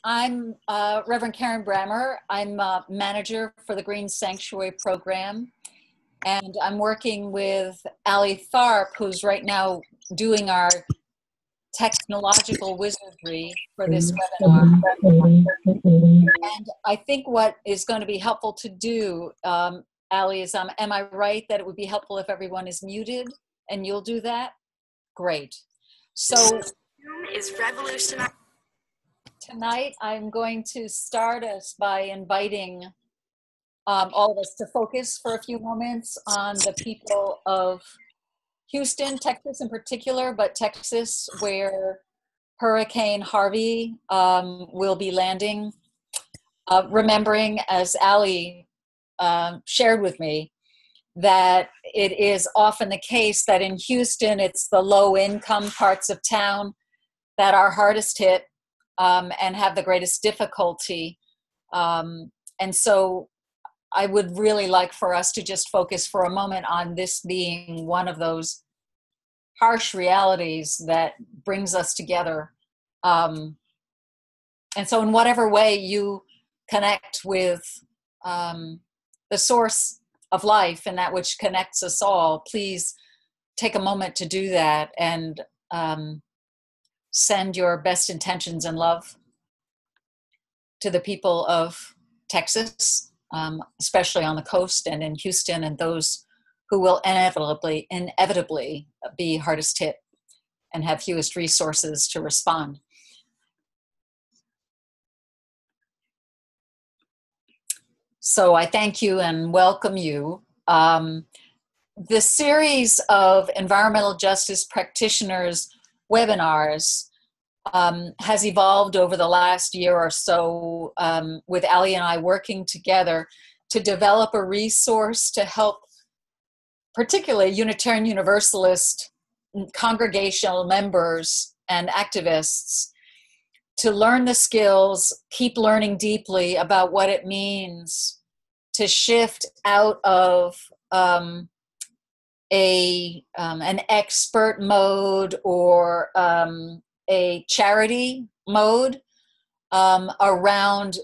I'm Reverend Karen Brammer. I'm a manager for the Green Sanctuary Program, and I'm working with Ali Tharp, who's right now doing our technological wizardry for this webinar. And I think what is going to be helpful to do, Ali, is am I right that it would be helpful if everyone is muted, and you'll do that? Great. So is revolutionizing. Tonight, I'm going to start us by inviting all of us to focus for a few moments on the people of Houston, Texas in particular, but Texas where Hurricane Harvey will be landing. Remembering, as Ali shared with me, that it is often the case that in Houston, it's the low-income parts of town that are hardest hit and have the greatest difficulty. And so I would really like for us to just focus for a moment on this being one of those harsh realities that brings us together. And so in whatever way you connect with the source of life and that which connects us all, please take a moment to do that and send your best intentions and love to the people of Texas, especially on the coast and in Houston, and those who will inevitably be hardest hit and have fewest resources to respond. So I thank you and welcome you. The series of environmental justice practitioners webinars has evolved over the last year or so with Ali and I working together to develop a resource to help particularly Unitarian Universalist congregational members and activists to learn the skills, keep learning deeply about what it means to shift out of an expert mode or a charity mode around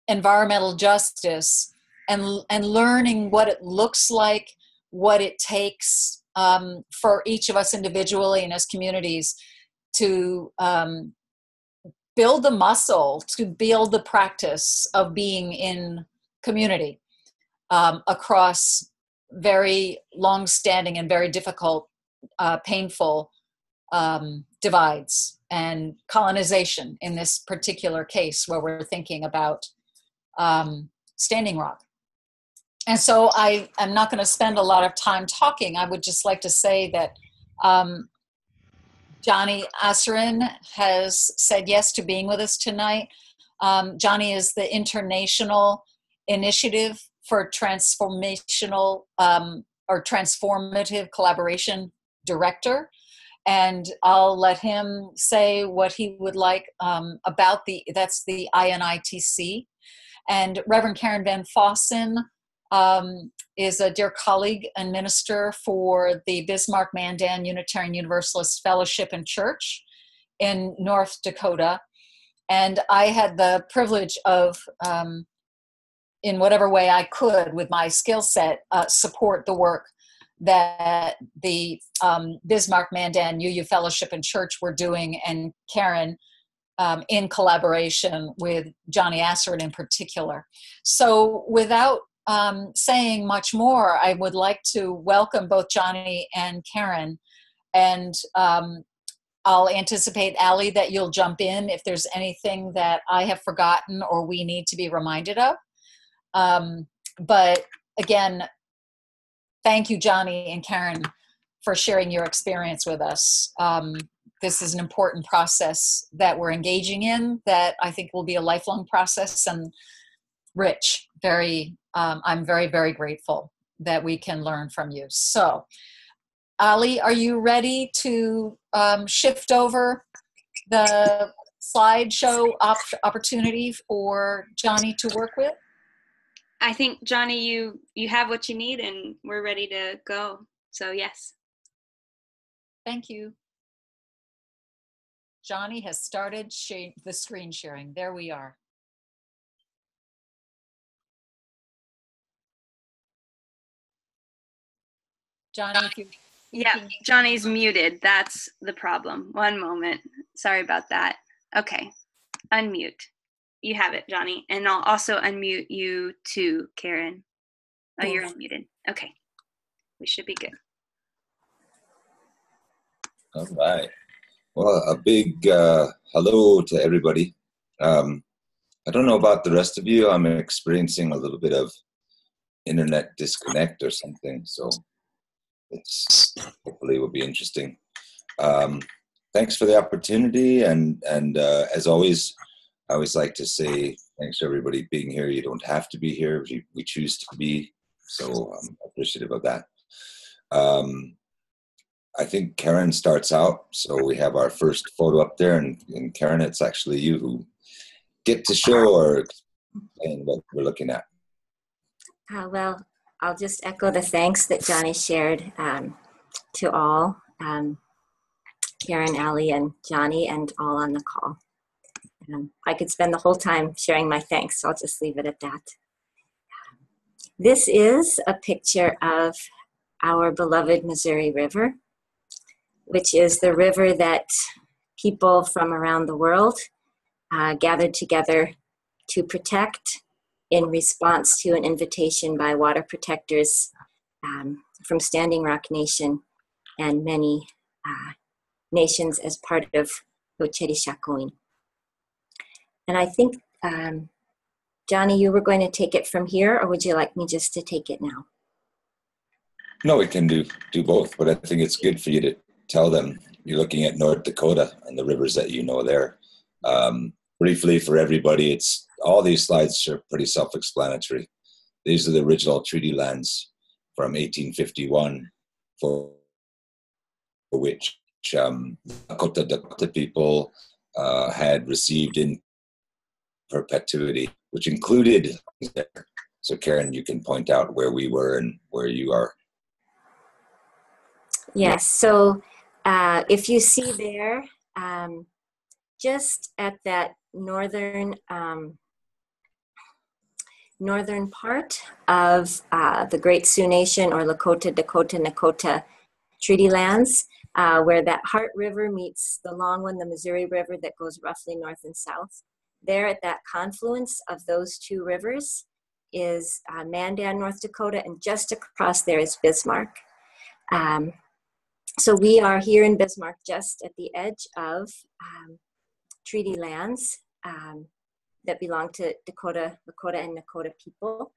environmental justice and learning what it looks like, what it takes for each of us individually and as communities to build the muscle, to build the practice of being in community across very long-standing and very difficult, painful divides and colonization in this particular case where we're thinking about Standing Rock. And so I am not going to spend a lot of time talking. I would just like to say that Johnny Asserin has said yes to being with us tonight. Johnny is the International Initiative for Transformational or Transformative Collaboration Director. And I'll let him say what he would like about that's the INITC. And Reverend Karen Van Fossen is a dear colleague and minister for the Bismarck Mandan Unitarian Universalist Fellowship and Church in North Dakota. And I had the privilege of, in whatever way I could with my skill set, support the work that the Bismarck Mandan UU Fellowship and Church were doing, and Karen in collaboration with Johnny Asserin in particular. So without saying much more, I would like to welcome both Johnny and Karen, and I'll anticipate, Ali, that you'll jump in if there's anything that I have forgotten or we need to be reminded of. But again, thank you, Johnny and Karen, for sharing your experience with us. This is an important process that we're engaging in that I think will be a lifelong process and rich. I'm very, very grateful that we can learn from you. So, Ali, are you ready to shift over the slideshow opportunity for Johnny to work with? I think, Johnny, you have what you need and we're ready to go. So, yes. Thank you. Johnny has started the screen sharing. There we are. Johnny, if you yeah, Johnny's muted. That's the problem. One moment. Sorry about that. Okay, unmute. You have it, Johnny. And I'll also unmute you too, Karen. Oh, you're unmuted. Okay, we should be good. All right. Well, a big hello to everybody. I don't know about the rest of you. I'm experiencing a little bit of internet disconnect or something, so it's hopefully will be interesting. Thanks for the opportunity, and as always, I always like to say thanks for everybody being here. You don't have to be here. We choose to be, so I'm appreciative of that. I think Karen starts out, so we have our first photo up there, and Karen, it's actually you who get to show or explain what we're looking at. Well, I'll just echo the thanks that Johnny shared to all, Karen, Ali, and Johnny, and all on the call. I could spend the whole time sharing my thanks, so I'll just leave it at that. This is a picture of our beloved Missouri River, which is the river that people from around the world gathered together to protect in response to an invitation by water protectors from Standing Rock Nation and many nations as part of Oceti Sakowin. And I think, Johnny, you were going to take it from here, or would you like me just to take it now? No, we can do both, but I think it's good for you to tell them you're looking at North Dakota and the rivers that you know there. Briefly for everybody, it's all these slides are pretty self-explanatory. These are the original treaty lands from 1851 for which Dakota people had received in perpetuity, which included, so Karen, you can point out where we were and where you are. Yes, so if you see there, just at that northern part of the Great Sioux Nation, or Lakota, Dakota, Nakota treaty lands, where that Heart River meets the long one, the Missouri River, that goes roughly north and south. There at that confluence of those two rivers is Mandan, North Dakota, and just across there is Bismarck. So we are here in Bismarck, just at the edge of treaty lands that belong to Lakota and Nakota people.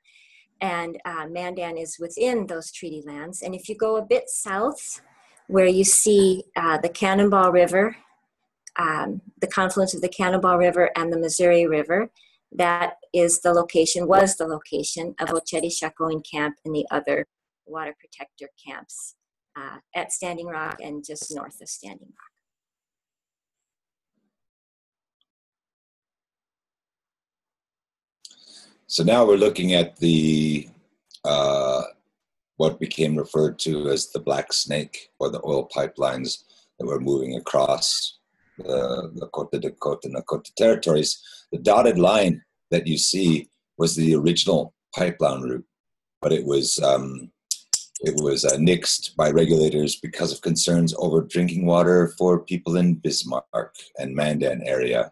And Mandan is within those treaty lands. And if you go a bit south, where you see the Cannonball River, the confluence of the Cannonball River and the Missouri River, that was the location of Oceti Sakowin Camp and the other water protector camps at Standing Rock and just north of Standing Rock. So now we're looking at the what became referred to as the Black Snake, or the oil pipelines that were moving across the Lakota, Dakota, Nakota territories. The dotted line that you see was the original pipeline route, but it was nixed by regulators because of concerns over drinking water for people in Bismarck and Mandan area.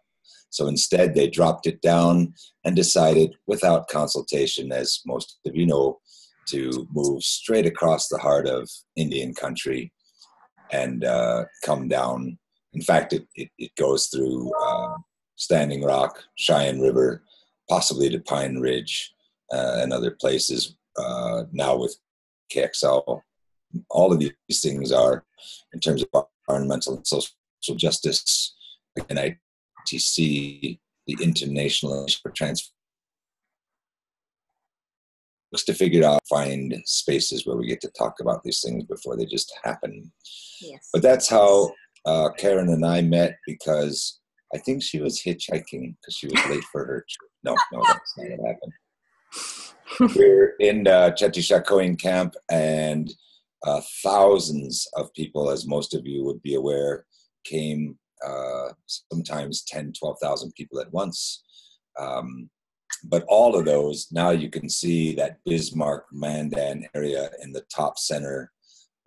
So instead, they dropped it down and decided, without consultation, as most of you know, to move straight across the heart of Indian country and come down. In fact, it goes through Standing Rock, Cheyenne River, possibly to Pine Ridge and other places now with KXL. All of these things are, in terms of environmental and social justice, and ITC, the International Initiative for Transfer, looks to figure out, find spaces where we get to talk about these things before they just happen. Yes. But that's how Karen and I met, because I think she was hitchhiking because she was late for her trip. No, that's not what happened. We're in Oceti Sakowin camp, and thousands of people, as most of you would be aware, came sometimes 10, 12,000 people at once. But all of those, now you can see that Bismarck, Mandan area in the top center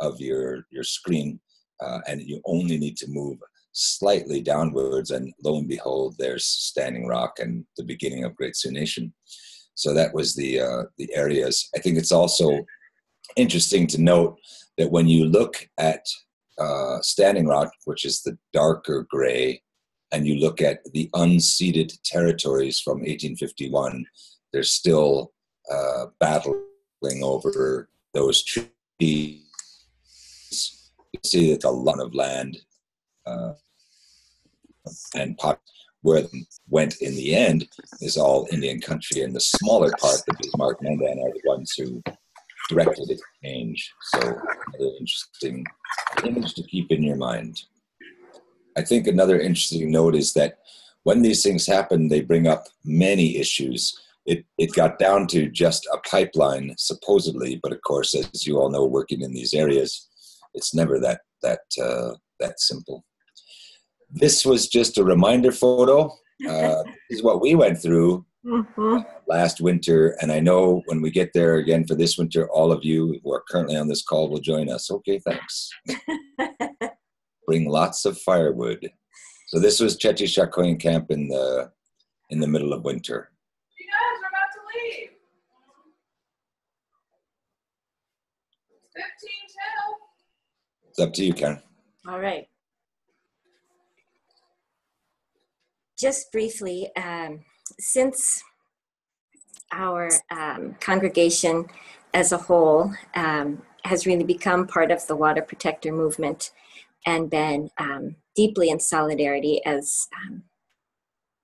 of your screen, and you only need to move slightly downwards, and lo and behold, there's Standing Rock and the beginning of Great Sioux Nation. So that was the areas. I think it's also interesting to note that when you look at Standing Rock, which is the darker gray, and you look at the unceded territories from 1851, they're still battling over those trees. You see that a lot of land and where them went in the end is all Indian country, and the smaller part, the Bismarck Mandan, are the ones who directed its change. So another interesting image to keep in your mind. I think another interesting note is that when these things happen, they bring up many issues. It got down to just a pipeline, supposedly, but of course, as you all know, working in these areas, it's never that simple. This was just a reminder photo. This is what we went through last winter, and I know when we get there again for this winter, all of you who are currently on this call will join us. Okay, thanks. Bring lots of firewood. So this was Chechichakoin camp in the middle of winter. You guys are about to leave. 15 till. It's up to you, Karen. All right. Just briefly, since our congregation as a whole has really become part of the Water Protector movement and been deeply in solidarity as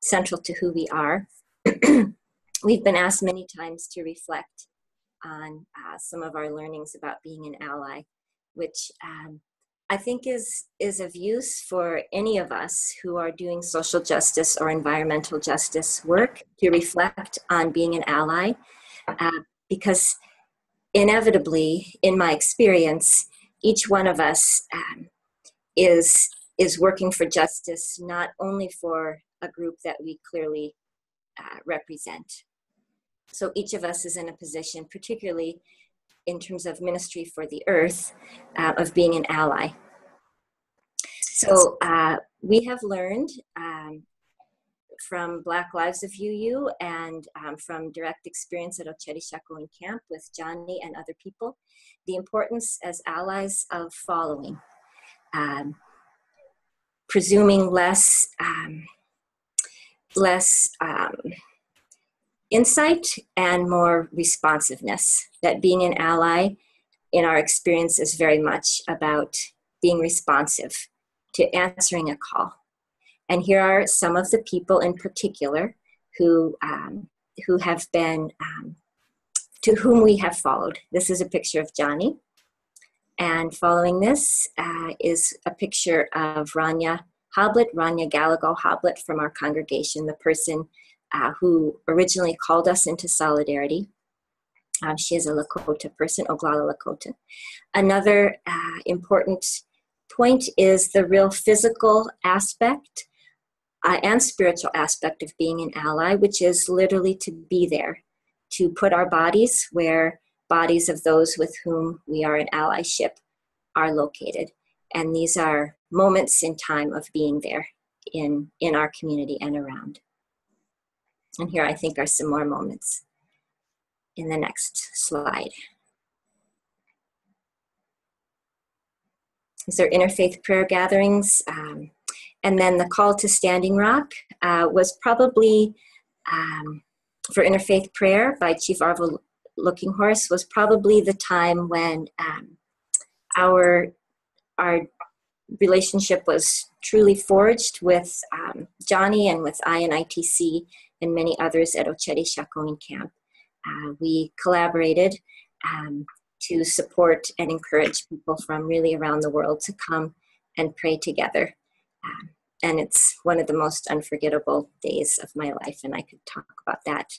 central to who we are, we've been asked many times to reflect on some of our learnings about being an ally, which I think is of use for any of us who are doing social justice or environmental justice work to reflect on being an ally, because inevitably, in my experience, each one of us is working for justice, not only for a group that we clearly represent. So each of us is in a position, particularly in terms of ministry for the earth, of being an ally. So we have learned from Black Lives of UU and from direct experience at Ocherichakoin camp with Johnny and other people, the importance as allies of following, presuming less insight and more responsiveness. That being an ally, in our experience, is very much about being responsive to answering a call. And here are some of the people in particular who have been, to whom we have followed. This is a picture of Johnny. And following this is a picture of Rania Hoblet, Rania Gallego Hoblet from our congregation, the person who originally called us into solidarity. She is a Lakota person, Oglala Lakota. Another important point is the real physical aspect and spiritual aspect of being an ally, which is literally to be there, to put our bodies where bodies of those with whom we are in allyship are located. And these are moments in time of being there in our community and around. And here I think are some more moments in the next slide. These are interfaith prayer gatherings. And then the call to Standing Rock was probably, for interfaith prayer by Chief Arvo Looking Horse, was probably the time when our relationship was truly forged with Johnny and with INITC and many others at Ocherichakoin camp. We collaborated to support and encourage people from really around the world to come and pray together. And it's one of the most unforgettable days of my life, and I could talk about that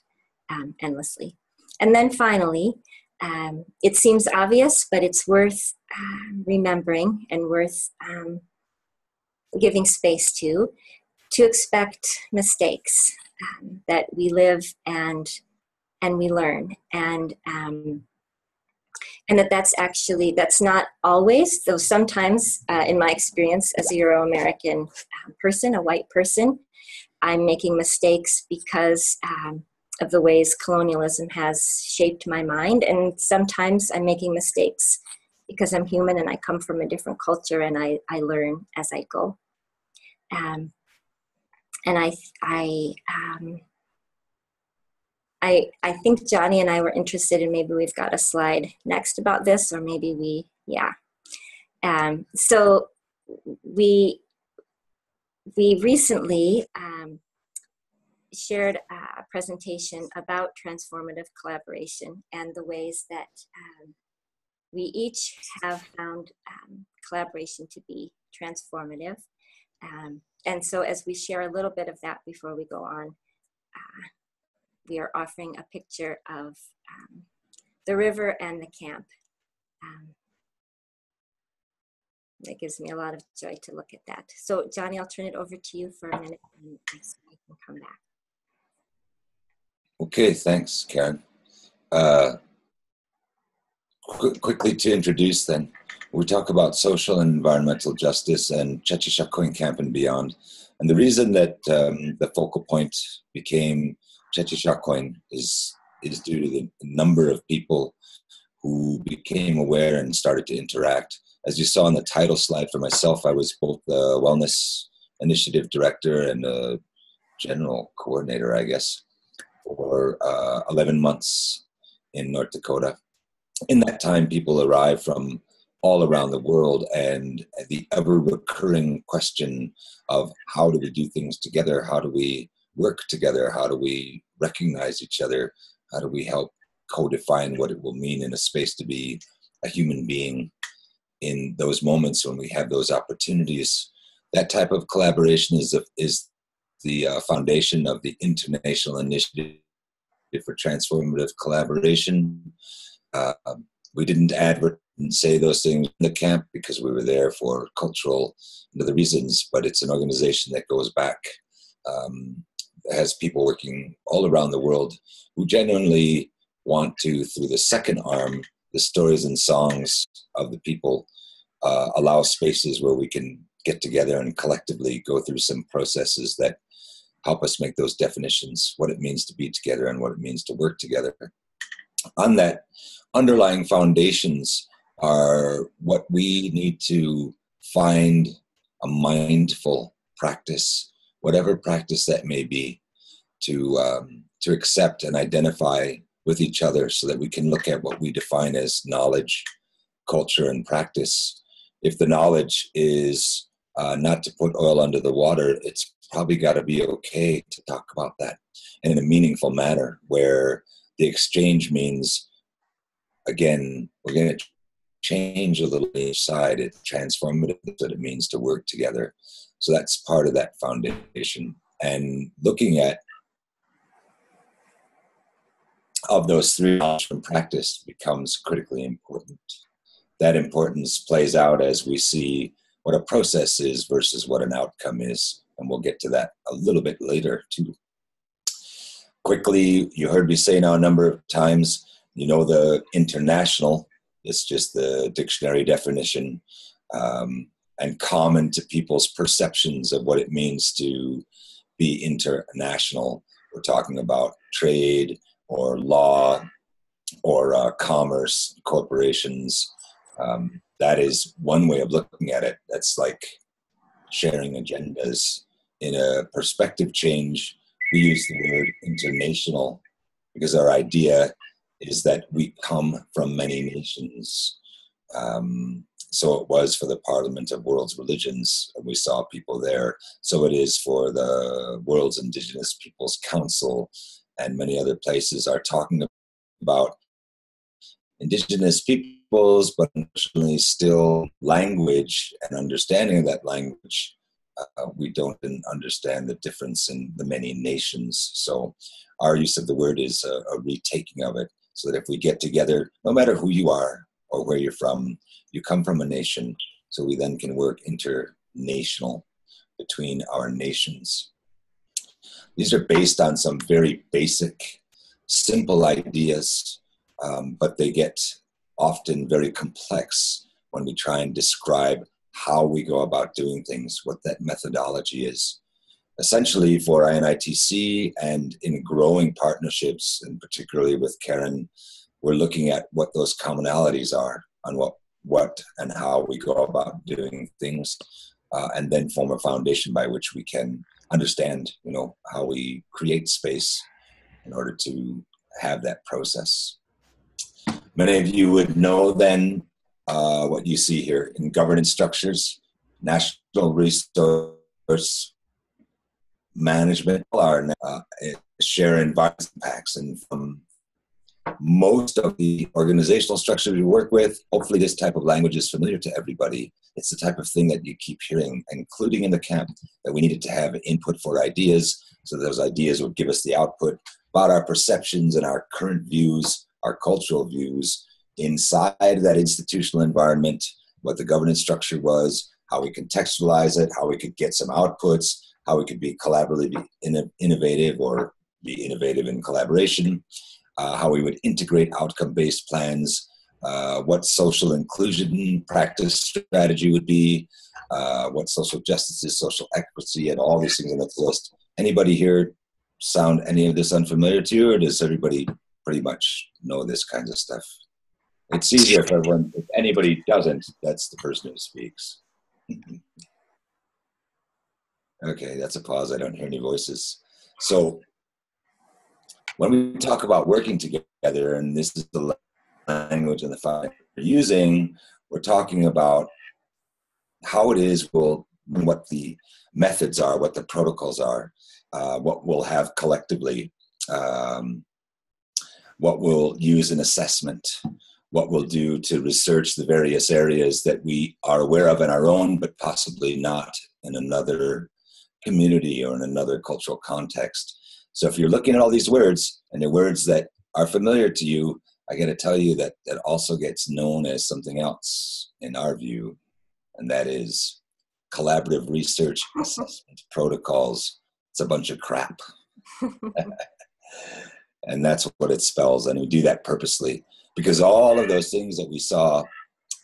endlessly. And then finally, it seems obvious, but it's worth remembering and worth giving space to expect mistakes, that we live and we learn, and that's not always, though sometimes, in my experience as a Euro-American person, a white person, I'm making mistakes because of the ways colonialism has shaped my mind. And sometimes I'm making mistakes because I'm human and I come from a different culture, and I learn as I go. And I think Johnny and I were interested in, maybe we've got a slide next about this, or maybe so we recently shared a presentation about transformative collaboration and the ways that we each have found collaboration to be transformative. And so as we share a little bit of that before we go on, we are offering a picture of the river and the camp. That gives me a lot of joy to look at that. So Johnny, I'll turn it over to you for a minute, and so I can come back. Okay, thanks, Karen. Quickly to introduce then, we talk about social and environmental justice and Tshetshe-Chakoin Camp and beyond. And the reason that the focal point became Tshetshe-Chakoin is due to the number of people who became aware and started to interact. As you saw in the title slide, for myself, I was both the Wellness Initiative Director and a General Coordinator, I guess, for 11 months in North Dakota. In that time, people arrived from all around the world, and the ever-recurring question of how do we do things together? How do we work together? How do we recognize each other? How do we help co-define what it will mean in a space to be a human being in those moments when we have those opportunities? That type of collaboration is the foundation of the International Initiative for Transformative Collaboration. We didn't say those things in the camp because we were there for cultural and other reasons, but it's an organization that goes back, has people working all around the world who genuinely want to, through the second arm, the stories and songs of the people, allow spaces where we can get together and collectively go through some processes that help us make those definitions, what it means to be together and what it means to work together. On that, underlying foundations are what we need to find a mindful practice, whatever practice that may be, to accept and identify with each other so that we can look at what we define as knowledge, culture, and practice. If the knowledge is not to put oil under the water, it's probably got to be okay to talk about that in a meaningful manner, where the exchange means, again, we're going to change a little each side. It's transformative, that it means to work together. So that's part of that foundation. And looking at of those three from practice becomes critically important. That importance plays out as we see what a process is versus what an outcome is. And we'll get to that a little bit later too. Quickly, you heard me say now a number of times, you know, the international, it's just the dictionary definition, and common to people's perceptions of what it means to be international. We're talking about trade or law or commerce, corporations. That is one way of looking at it. That's like sharing agendas. In a perspective change, we use the word international because our idea is that we come from many nations. So it was for the Parliament of World's Religions, and we saw people there. So it is for the World's Indigenous Peoples Council, and many other places are talking about Indigenous peoples, but unfortunately still language and understanding of that language. We don't understand the difference in the many nations. So our use of the word is a retaking of it, so that if we get together, no matter who you are or where you're from, you come from a nation, so we then can work international. between our nations. These are based on some very basic, simple ideas, but they get often very complex when we try and describe how we go about doing things, what that methodology is. Essentially, for INITC and in growing partnerships, and particularly with Karen, we're looking at what those commonalities are on what and how we go about doing things, and then form a foundation by which we can understand, how we create space in order to have that process. Many of you would know then what you see here in governance structures, national resource management, are share environmental impacts. And from most of the organizational structures we work with, hopefully this type of language is familiar to everybody. It's the type of thing that you keep hearing, including in the camp, that we needed to have input for ideas, so those ideas would give us the output about our perceptions and our current views, our cultural views inside that institutional environment, what the governance structure was, how we contextualize it, how we could get some outputs, how we could be collaboratively innovative or be innovative in collaboration, how we would integrate outcome-based plans, what social inclusion practice strategy would be, what social justice is, social equity, and all these things on the list. Anybody here sound any of this unfamiliar to you, or does everybody pretty much know this kind of stuff? It's easier if everyone, if anybody doesn't, that's the person who speaks. Okay, that's a pause. I don't hear any voices. So when we talk about working together, and this is the language and the file we're using, we're talking about how it is, what the methods are, what the protocols are, what we'll have collectively, what we'll use in assessment, what we'll do to research the various areas that we are aware of in our own, but possibly not in another community or in another cultural context. So if you're looking at all these words, and they're words that are familiar to you, I got to tell you that that also gets known as something else in our view, and that is collaborative research assessment protocols. It's a bunch of crap. And that's what it spells, and we do that purposely, because all of those things that we saw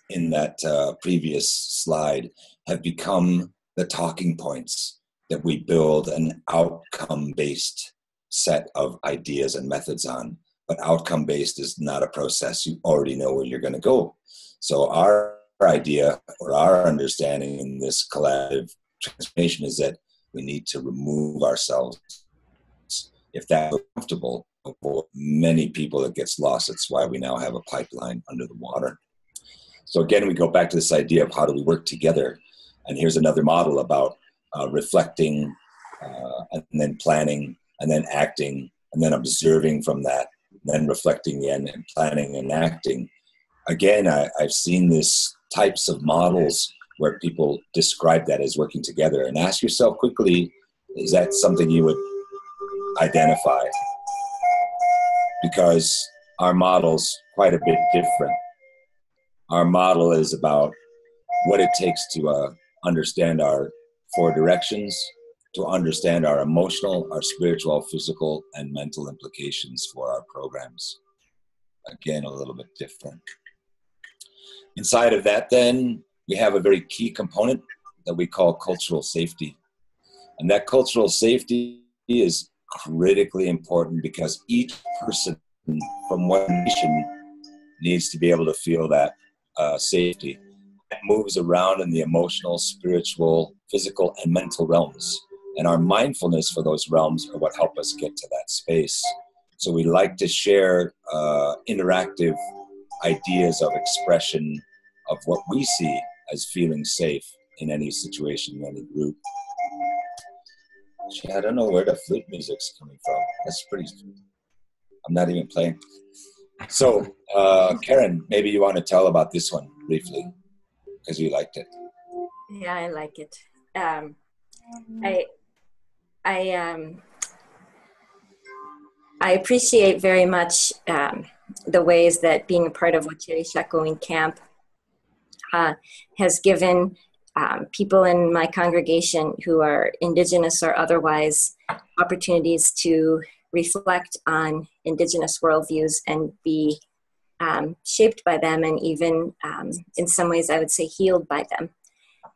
in that previous slide have become the talking points that we build an outcome-based set of ideas and methods on. But outcome-based is not a process. You already know where you're going to go. So our idea or our understanding in this collaborative transformation is that we need to remove ourselves. If that's comfortable, for many people it gets lost. That's why we now have a pipeline under the water. So again, we go back to this idea of how do we work together. And here's another model about reflecting and then planning and then acting and then observing from that, then reflecting again and planning and acting. Again, I've seen this types of models where people describe that as working together. And ask yourself quickly, is that something you would identify? Because our model's quite a bit different. Our model is about what it takes to understand our four directions, to understand our emotional, our spiritual, physical, and mental implications for our programs. Again, a little bit different. Inside of that, then, we have a very key component that we call cultural safety. And that cultural safety is critically important because each person from one nation needs to be able to feel that safety. It moves around in the emotional, spiritual, physical, and mental realms. And our mindfulness for those realms are what help us get to that space. So we like to share interactive ideas of expression of what we see as feeling safe in any situation, in any group. Gee, I don't know where the flute music's coming from. That's pretty, I'm not even playing. So, Karen, maybe you want to tell about this one briefly, because you liked it. Yeah, I like it. I appreciate very much the ways that being a part of Wacheri Shakowin Camp has given people in my congregation who are Indigenous or otherwise, opportunities to reflect on Indigenous worldviews and be shaped by them, and even in some ways I would say healed by them.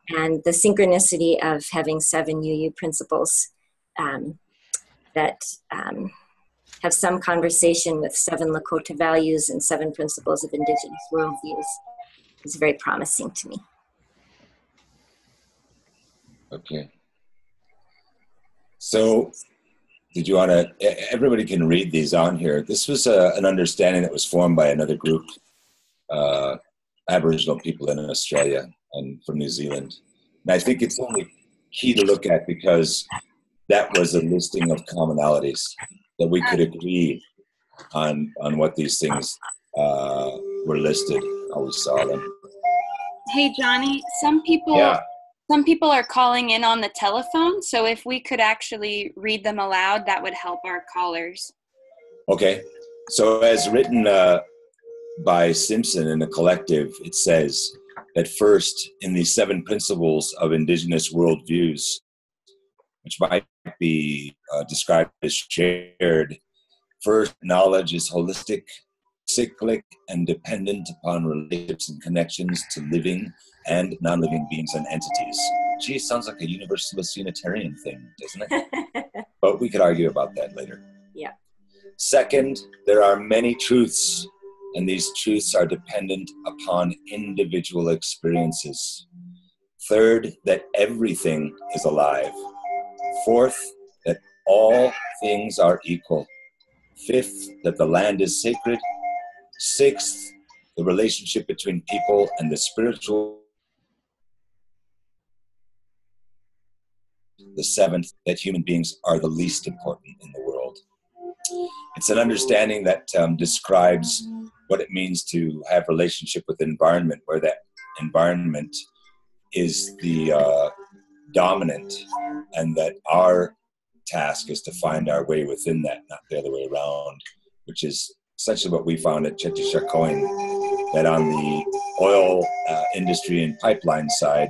And the synchronicity of having 7 UU principles that have some conversation with 7 Lakota values and 7 principles of Indigenous worldviews is very promising to me. Okay. So, did you want to, everybody can read these on here. This was an understanding that was formed by another group, Aboriginal people in Australia and from New Zealand. And I think it's only key to look at because that was a listing of commonalities that we could agree on what these things were listed, how we saw them. Hey, Johnny, some people are calling in on the telephone, so if we could actually read them aloud, that would help our callers. Okay. So as written by Simpson in the collective, it says that first, in these 7 principles of Indigenous worldviews, which might be described as shared, first, knowledge is holistic, cyclic, and dependent upon relationships and connections to living and non-living beings and entities. Gee, sounds like a Universalist Unitarian thing, doesn't it? But we could argue about that later. Yeah. Second, there are many truths, and these truths are dependent upon individual experiences. Third, that everything is alive. Fourth, that all things are equal. Fifth, that the land is sacred. Sixth, the relationship between people and the spiritual. The seventh, that human beings are the least important in the world. It's an understanding that describes what it means to have relationship with the environment, where that environment is the dominant, and that our task is to find our way within that, not the other way around, which is essentially what we found at Chetishakoin, that on the oil industry and pipeline side,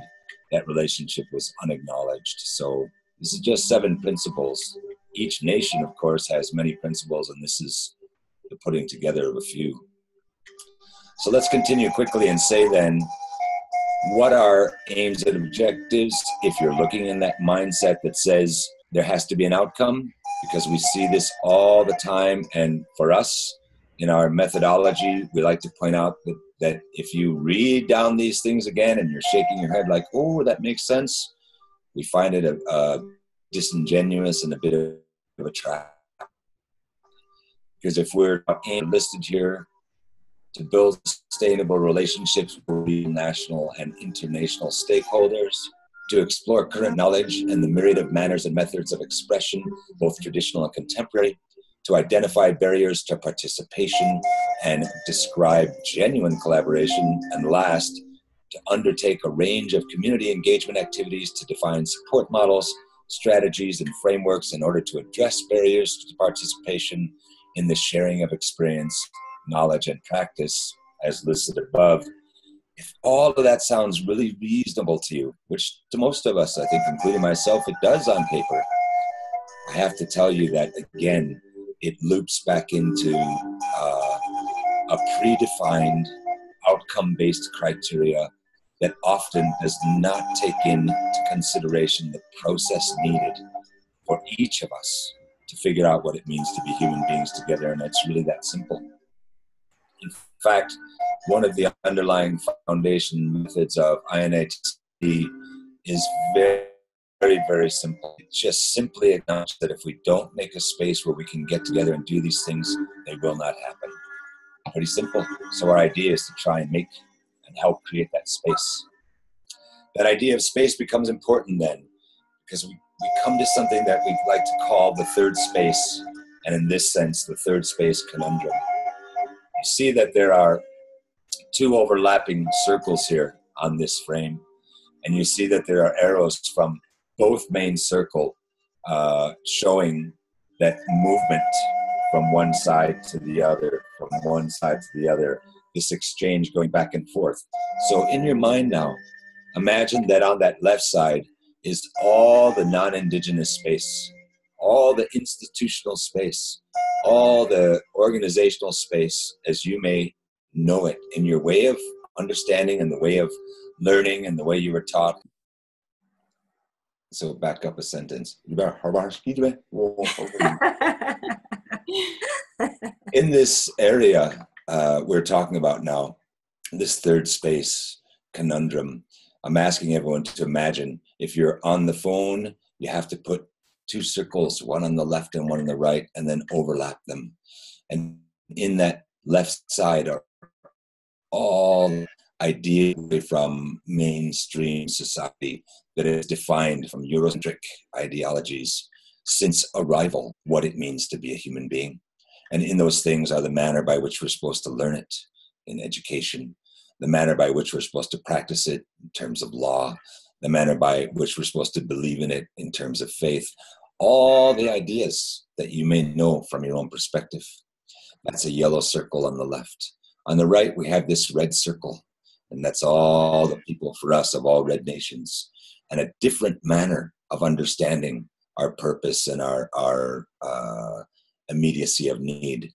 that relationship was unacknowledged. So this is just 7 principles. Each nation, of course, has many principles, and this is the putting together of a few. So let's continue quickly and say then, what are aims and objectives if you're looking in that mindset that says there has to be an outcome? Because we see this all the time, and for us, in our methodology, we like to point out that if you read down these things again and you're shaking your head like, oh, that makes sense, we find it disingenuous and a bit of a trap. Because if we're listed here to build sustainable relationships with national and international stakeholders, to explore current knowledge and the myriad of manners and methods of expression, both traditional and contemporary, to identify barriers to participation and describe genuine collaboration, and last, to undertake a range of community engagement activities to define support models, strategies, and frameworks in order to address barriers to participation in the sharing of experience, knowledge, and practice, as listed above. If all of that sounds really reasonable to you, which to most of us, I think, including myself, it does on paper, I have to tell you that, again, it loops back into a predefined outcome-based criteria that often does not take into consideration the process needed for each of us to figure out what it means to be human beings together, and it's really that simple. In fact, one of the underlying foundation methods of INHC is very, very, very simple. It just simply acknowledges that if we don't make a space where we can get together and do these things, they will not happen. Pretty simple. So our idea is to try and make and help create that space. That idea of space becomes important then, because we come to something that we like to call the third space, and in this sense, the third space conundrum. You see that there are 2 overlapping circles here on this frame, and you see that there are arrows from both main circle showing that movement from one side to the other, from one side to the other, this exchange going back and forth. So in your mind now, Imagine that on that left side is all the non-Indigenous space, all the institutional space, all the organizational space as you may know it in your way of understanding and the way of learning and the way you were taught. So back up a sentence. In this area we're talking about now, this third space conundrum, I'm asking everyone to imagine if you're on the phone, you have to put two circles, one on the left and one on the right, and then overlap them. And in that left side are all ideas from mainstream society that is defined from Eurocentric ideologies since arrival, what it means to be a human being. And in those things are the manner by which we're supposed to learn it in education, the manner by which we're supposed to practice it in terms of law, the manner by which we're supposed to believe in it in terms of faith, all the ideas that you may know from your own perspective. That's a yellow circle on the left. On the right, we have this red circle, and that's all the people for us of all red nations, and a different manner of understanding our purpose and our immediacy of need.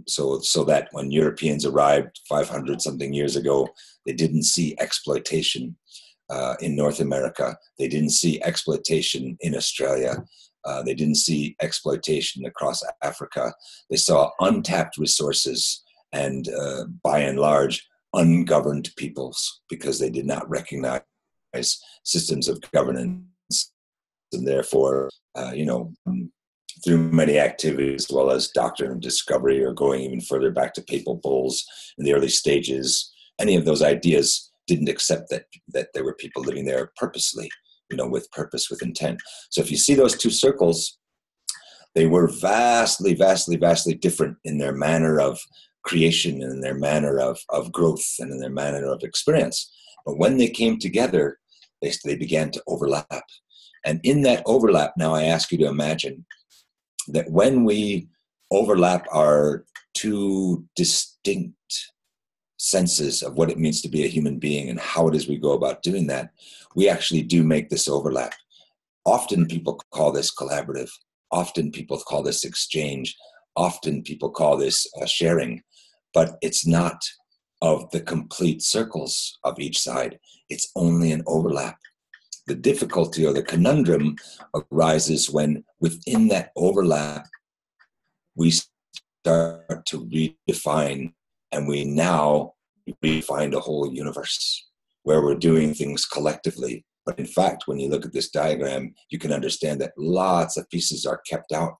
So that when Europeans arrived 500 something years ago, they didn't see exploitation in North America. They didn't see exploitation in Australia. They didn't see exploitation across Africa. They saw untapped resources and by and large, ungoverned peoples because they did not recognize systems of governance. And therefore, through many activities, as well as doctrine of discovery or going even further back to papal bulls in the early stages, any of those ideas didn't accept that there were people living there purposely, with purpose, with intent. So if you see those two circles, they were vastly, vastly, vastly different in their manner of creation and in their manner of growth and in their manner of experience. But when they came together, they began to overlap. And in that overlap, now I ask you to imagine that when we overlap our two distinct senses of what it means to be a human being and how it is we go about doing that, we actually do make this overlap. Often people call this collaborative. Often people call this exchange. Often people call this sharing, but it's not of the complete circles of each side. It's only an overlap. The difficulty or the conundrum arises when within that overlap, we start to redefine, and we now redefine a whole universe where we're doing things collectively. But in fact, when you look at this diagram, you can understand that lots of pieces are kept out.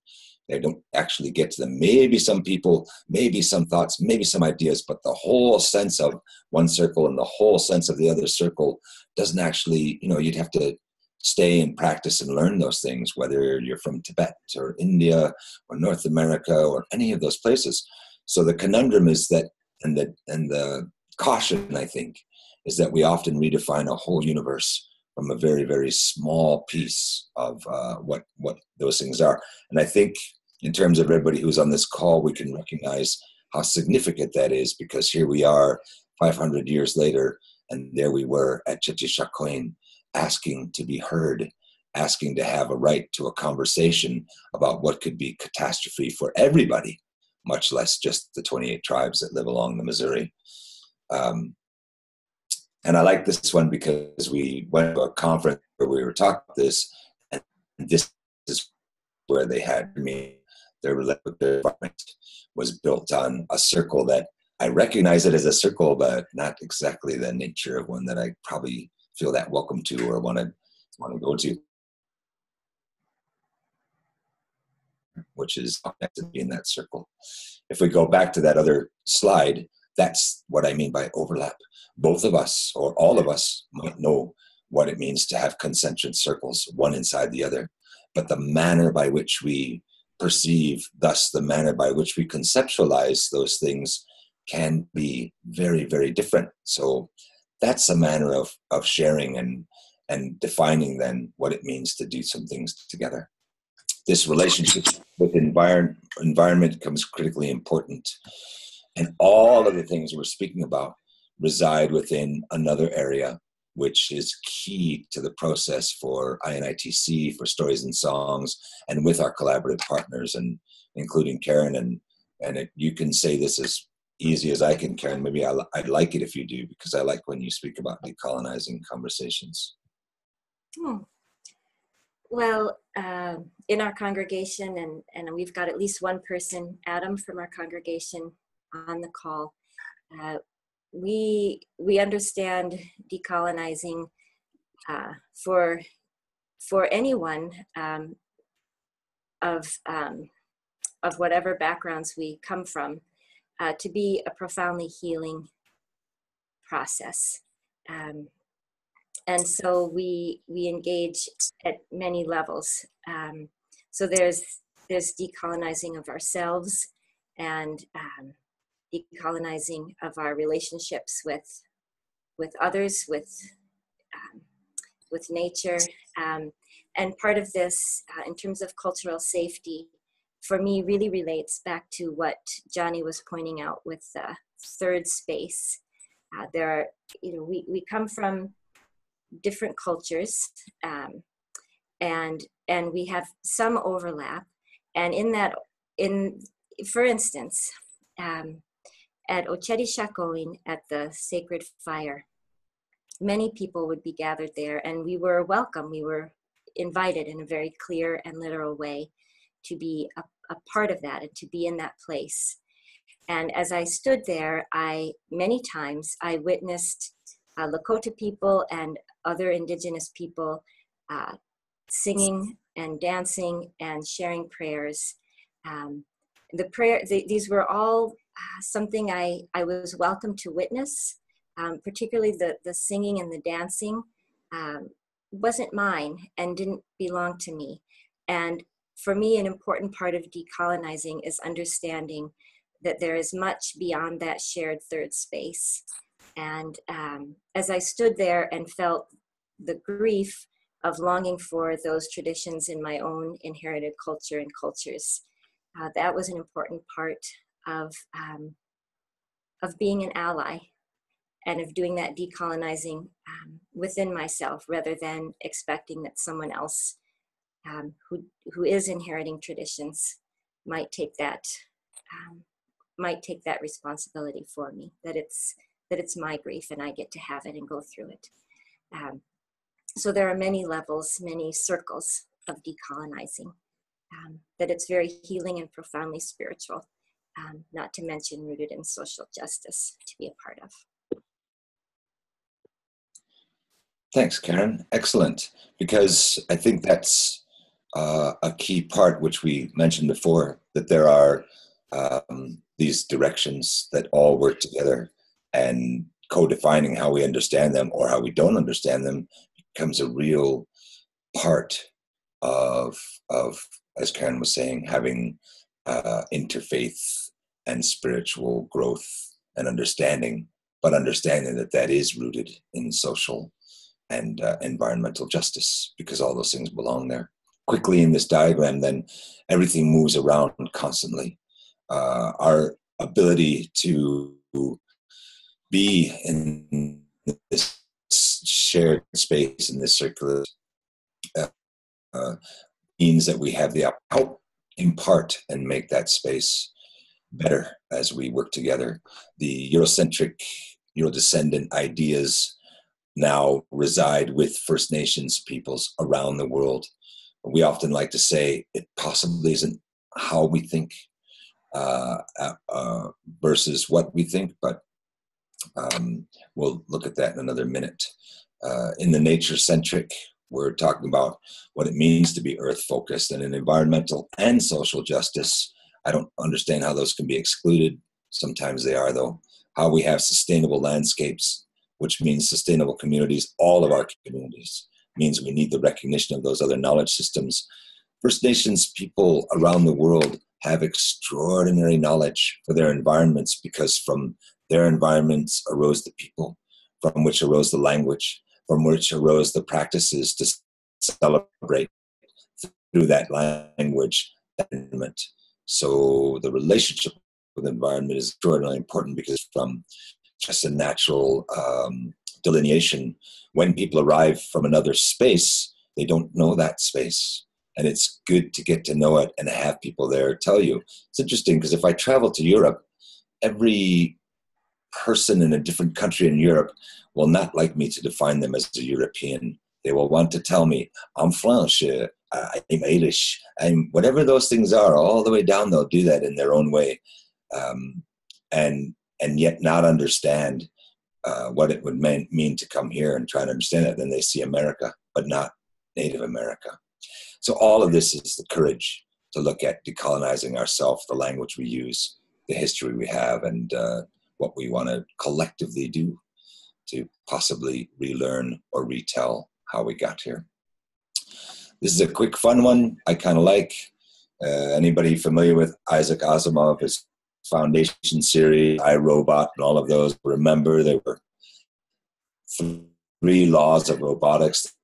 They don't actually get to them. Maybe some people, maybe some thoughts, maybe some ideas, but the whole sense of one circle and the whole sense of the other circle doesn't actually, you'd have to stay and practice and learn those things, whether you're from Tibet or India or North America or any of those places. So the conundrum is that, and the caution, I think, is that we often redefine a whole universe from a very, very small piece of what those things are. And I think in terms of everybody who's on this call, we can recognize how significant that is, because here we are 500 years later, and there we were at Tiohtià:ke, asking to be heard, asking to have a right to a conversation about what could be catastrophe for everybody, much less just the 28 tribes that live along the Missouri. And I like this one because we went to a conference where we were talking about this, and this is where they had me. Their environment was built on a circle that I recognize it as a circle, but not exactly the nature of one that I probably feel that welcome to or want to go to, which is to be in that circle. If we go back to that other slide, that's what I mean by overlap. Both of us, or all of us, might know what it means to have concentric circles, one inside the other. But the manner by which we perceive, thus the manner by which we conceptualize those things, can be very, very different. So that's a manner of sharing and defining then what it means to do some things together. This relationship with environment becomes critically important. And all of the things we're speaking about reside within another area which is key to the process for INITC, for Stories and Songs, and with our collaborative partners, and including Karen. And you can say this as easy as I can, Karen. Maybe I'd like it if you do, because I like when you speak about decolonizing conversations. Well, in our congregation, and we've got at least one person, Adam, from our congregation on the call, we understand decolonizing for anyone of whatever backgrounds we come from, to be a profoundly healing process. And so we engage at many levels. So there's decolonizing of ourselves, and decolonizing of our relationships with others, with nature. And part of this, in terms of cultural safety, for me really relates back to what Johnny was pointing out with the third space. There are, we come from different cultures, and we have some overlap. And for instance, at Ochedi Shakoin, at the Sacred Fire, many people would be gathered there, and we were welcome. We were invited in a very clear and literal way to be a part of that and to be in that place. And as I stood there, many times I witnessed Lakota people and other indigenous people singing and dancing and sharing prayers. These were all something I was welcome to witness, particularly the singing and the dancing wasn't mine and didn't belong to me. And for me, an important part of decolonizing is understanding that there is much beyond that shared third space. And as I stood there and felt the grief of longing for those traditions in my own inherited culture and cultures, that was an important part of being an ally and of doing that decolonizing within myself, rather than expecting that someone else who is inheriting traditions might take that responsibility for me, that it's my grief and I get to have it and go through it. So there are many levels, many circles of decolonizing, that it's very healing and profoundly spiritual, not to mention rooted in social justice to be a part of. Thanks, Karen. Excellent. Because I think that's a key part, which we mentioned before, that there are these directions that all work together, and co-defining how we understand them or how we don't understand them becomes a real part of as Karen was saying, having interfaith and spiritual growth and understanding, but understanding that is rooted in social and environmental justice, because all those things belong there. Quickly in this diagram, then, everything moves around constantly. Our ability to be in this shared space, in this circular, means that we have the help impart and make that space better as we work together. The Eurocentric, Eurodescendant ideas now reside with First Nations peoples around the world. We often like to say it possibly isn't how we think versus what we think, but we'll look at that in another minute. In the nature-centric, we're talking about what it means to be earth-focused, and in environmental and social justice, I don't understand how those can be excluded. Sometimes they are, though. How we have sustainable landscapes, which means sustainable communities, all of our communities, means we need the recognition of those other knowledge systems. First Nations people around the world have extraordinary knowledge for their environments, because from their environments arose the people, from which arose the language, from which arose the practices to celebrate through that language, that environment. So the relationship with the environment is extraordinarily important, because from just a natural delineation. When people arrive from another space, they don't know that space. And it's good to get to know it and have people there tell you. It's interesting because if I travel to Europe, every person in a different country in Europe will not like me to define them as a European. They will want to tell me, I'm French, I'm Irish, I'm whatever those things are, all the way down, they'll do that in their own way. And yet not understand what it would mean to come here and try to understand it. Then they see America, but not Native America. So all of this is the courage to look at decolonizing ourselves, the language we use, the history we have, and what we want to collectively do to possibly relearn or retell how we got here. This is a quick, fun one I kind of like. Anybody familiar with Isaac Asimov, his Foundation series, I, Robot, and all of those? Remember, there were 3 laws of robotics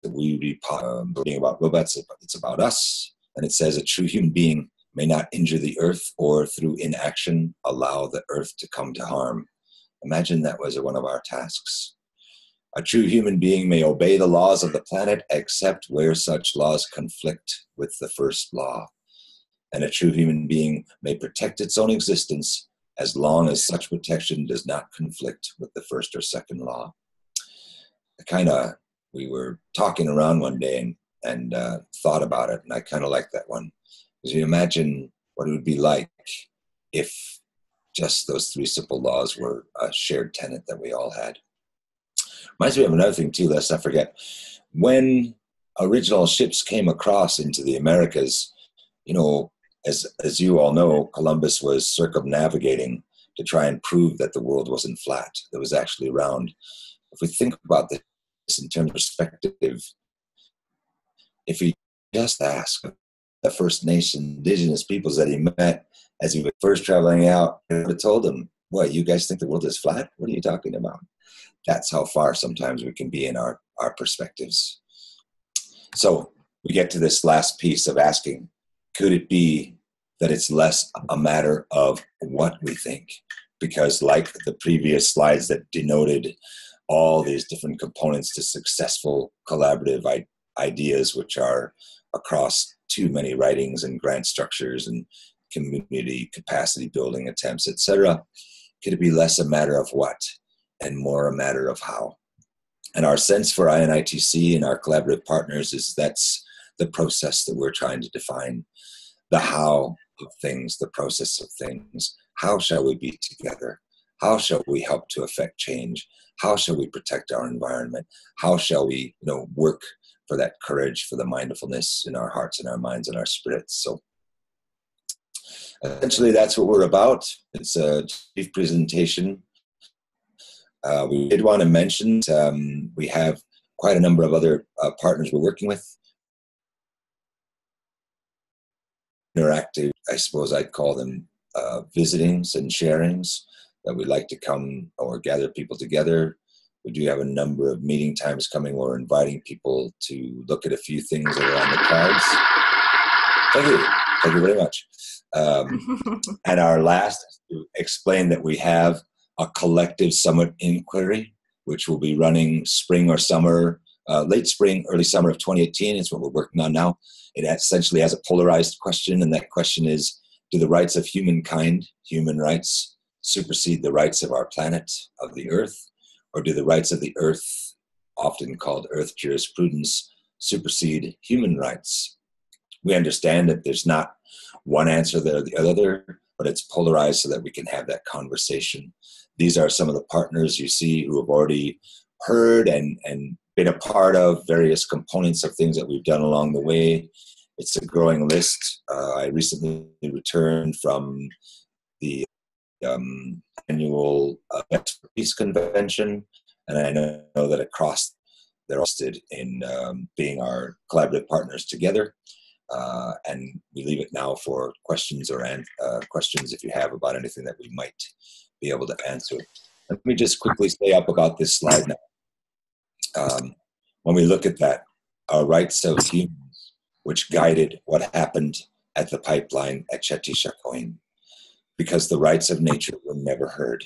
that we reading about robots. It's about us, and it says a true human being may not injure the earth or through inaction allow the earth to come to harm. Imagine that was one of our tasks. A true human being may obey the laws of the planet except where such laws conflict with the first law. And a true human being may protect its own existence as long as such protection does not conflict with the first or second law. We were talking around one day and thought about it, and I kind of like that one. Because you imagine what it would be like if just those 3 simple laws were a shared tenet that we all had. Reminds me of another thing too, lest I forget. When original ships came across into the Americas, as you all know, Columbus was circumnavigating to try and prove that the world wasn't flat, that it was actually round. If we think about this in terms of perspective, if we just ask the First Nation, indigenous peoples that he met as he was first traveling out, he would have told them, "What, you guys think the world is flat? What are you talking about?" That's how far sometimes we can be in our perspectives. So we get to this last piece of asking, could it be that it's less a matter of what we think? Because like the previous slides that denoted all these different components to successful collaborative ideas, which are across too many writings and grant structures and community capacity building attempts, etc., could it be less a matter of what and more a matter of how? And our sense for INITC and our collaborative partners is that's the process that we're trying to define. The how of things, the process of things. How shall we be together? How shall we help to affect change? How shall we protect our environment? How shall we, work for that courage, for the mindfulness in our hearts and our minds and our spirits? So essentially that's what we're about. It's a brief presentation. We did want to mention we have quite a number of other partners we're working with. Interactive, I suppose I'd call them visitings and sharings that we'd like to come or gather people together. We do have a number of meeting times coming. We're inviting people to look at a few things that are on the cards. Thank you. Thank you very much. And our last, to explain that we have a collective summit inquiry, which will be running spring or summer, late spring, early summer of 2018. It's what we're working on now. It essentially has a polarized question, and that question is, do the rights of humankind, human rights, supersede the rights of our planet, of the earth? Or do the rights of the earth, often called earth jurisprudence, supersede human rights? We understand that there's not one answer or the other, but it's polarized so that we can have that conversation. These are some of the partners you see who have already heard and been a part of various components of things that we've done along the way. It's a growing list. I recently returned from the annual Peace Convention, and I know that across they're interested in being our collaborative partners together. And we leave it now for questions or questions if you have about anything that we might be able to answer. Let me just quickly say up about this slide now. When we look at that, our rights of humans, which guided what happened at the pipeline at Chetishakoin, because the rights of nature were never heard.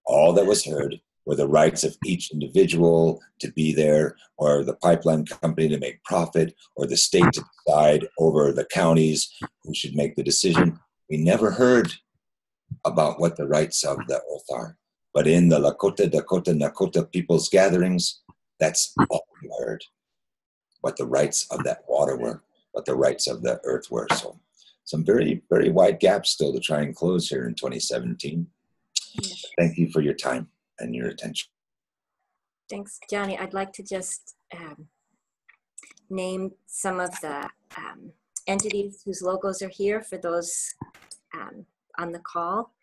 All that was heard were the rights of each individual to be there, or the pipeline company to make profit, or the state to decide over the counties who should make the decision. We never heard about what the rights of the earth are. But in the Lakota, Dakota, Nakota people's gatherings, that's all we heard. What the rights of that water were, what the rights of the earth were. So some very, very wide gaps still to try and close here in 2017. Thank you for your time and your attention. Thanks, Johnny. I'd like to just name some of the entities whose logos are here for those on the call.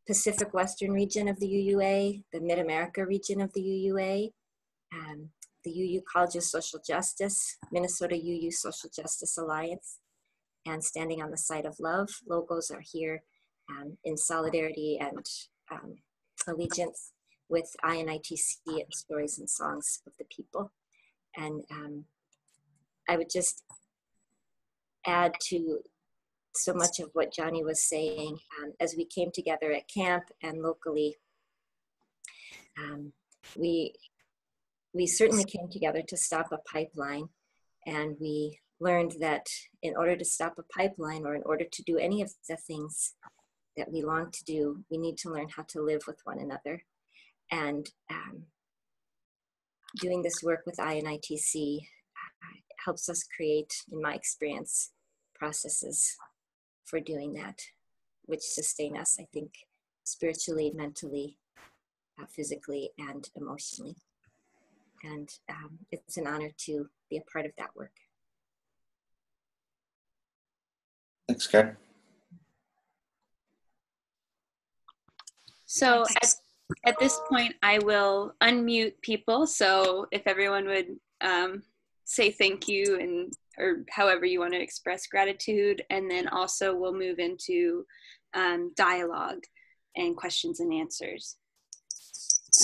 Pacific Western region of the UUA, the Mid-America region of the UUA, the UU College of Social Justice, Minnesota UU Social Justice Alliance, and Standing on the Side of Love. Logos are here in solidarity and allegiance with INITC and Stories and Songs of the People. And I would just add to so much of what Johnny was saying. As we came together at camp and locally, we certainly came together to stop a pipeline, and we learned that in order to stop a pipeline, or in order to do any of the things that we long to do, we need to learn how to live with one another. And doing this work with INITC helps us create, in my experience, processes for doing that, which sustain us, I think, spiritually, mentally, physically, and emotionally. And it's an honor to be a part of that work. Thanks, Karen. So at this point, I will unmute people. So if everyone would say thank you, and or however you want to express gratitude, and then also we'll move into dialogue and questions and answers.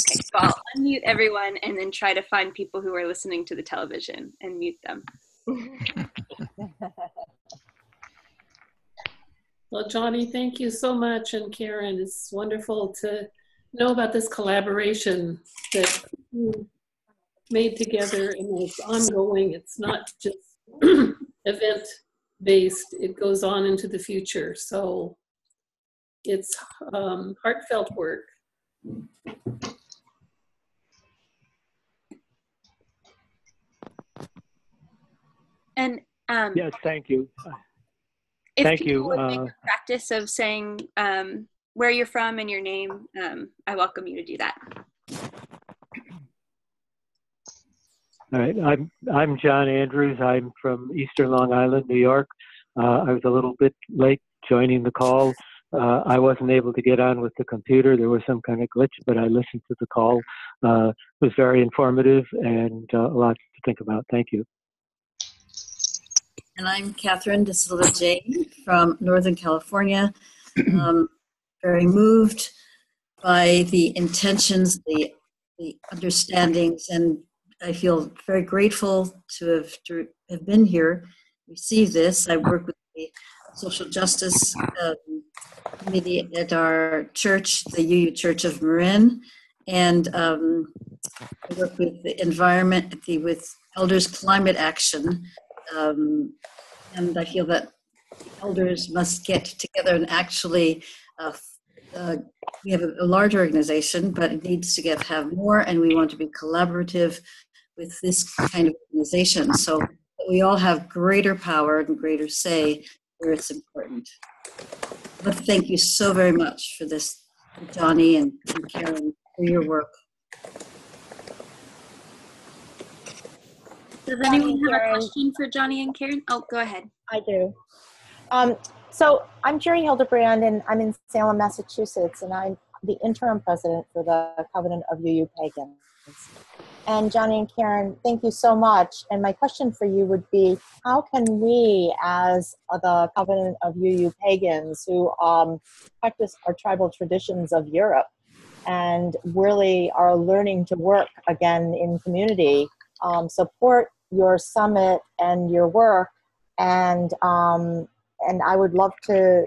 Okay, so I'll unmute everyone and then try to find people who are listening to the television and mute them. Well, Johnny, thank you so much. And Karen, it's wonderful to know about this collaboration that you made together, and it's ongoing. It's not just event-based. It goes on into the future. So it's heartfelt work. And yes, thank you. if Thank people you. would make a practice of saying where you're from and your name, I welcome you to do that. All right, I'm John Andrews. I'm from Eastern Long Island, New York. I was a little bit late joining the call. I wasn't able to get on with the computer. There was some kind of glitch, but I listened to the call. It was very informative and a lot to think about. Thank you. And I'm Catherine De Silva Jane from Northern California. Very moved by the intentions, the understandings, and I feel very grateful to have been here, receive this. I work with the Social Justice Committee at our church, the UU Church of Marin, and I work with the environment, with Elders Climate Action. And I feel that elders must get together and actually, we have a large organization, but it needs to have more, and we want to be collaborative with this kind of organization so that we all have greater power and greater say where it's important. But thank you so very much for this, Johnny and Karen, for your work. Does anyone have a question for Johnny and Karen? Oh, go ahead. I do. So I'm Jerry Hildebrand, and I'm in Salem, Massachusetts, and I'm the interim president for the Covenant of UU Pagans. And Johnny and Karen, thank you so much. And my question for you would be, how can we, as the Covenant of UU Pagans, who practice our tribal traditions of Europe and really are learning to work again in community, support your summit and your work, and I would love to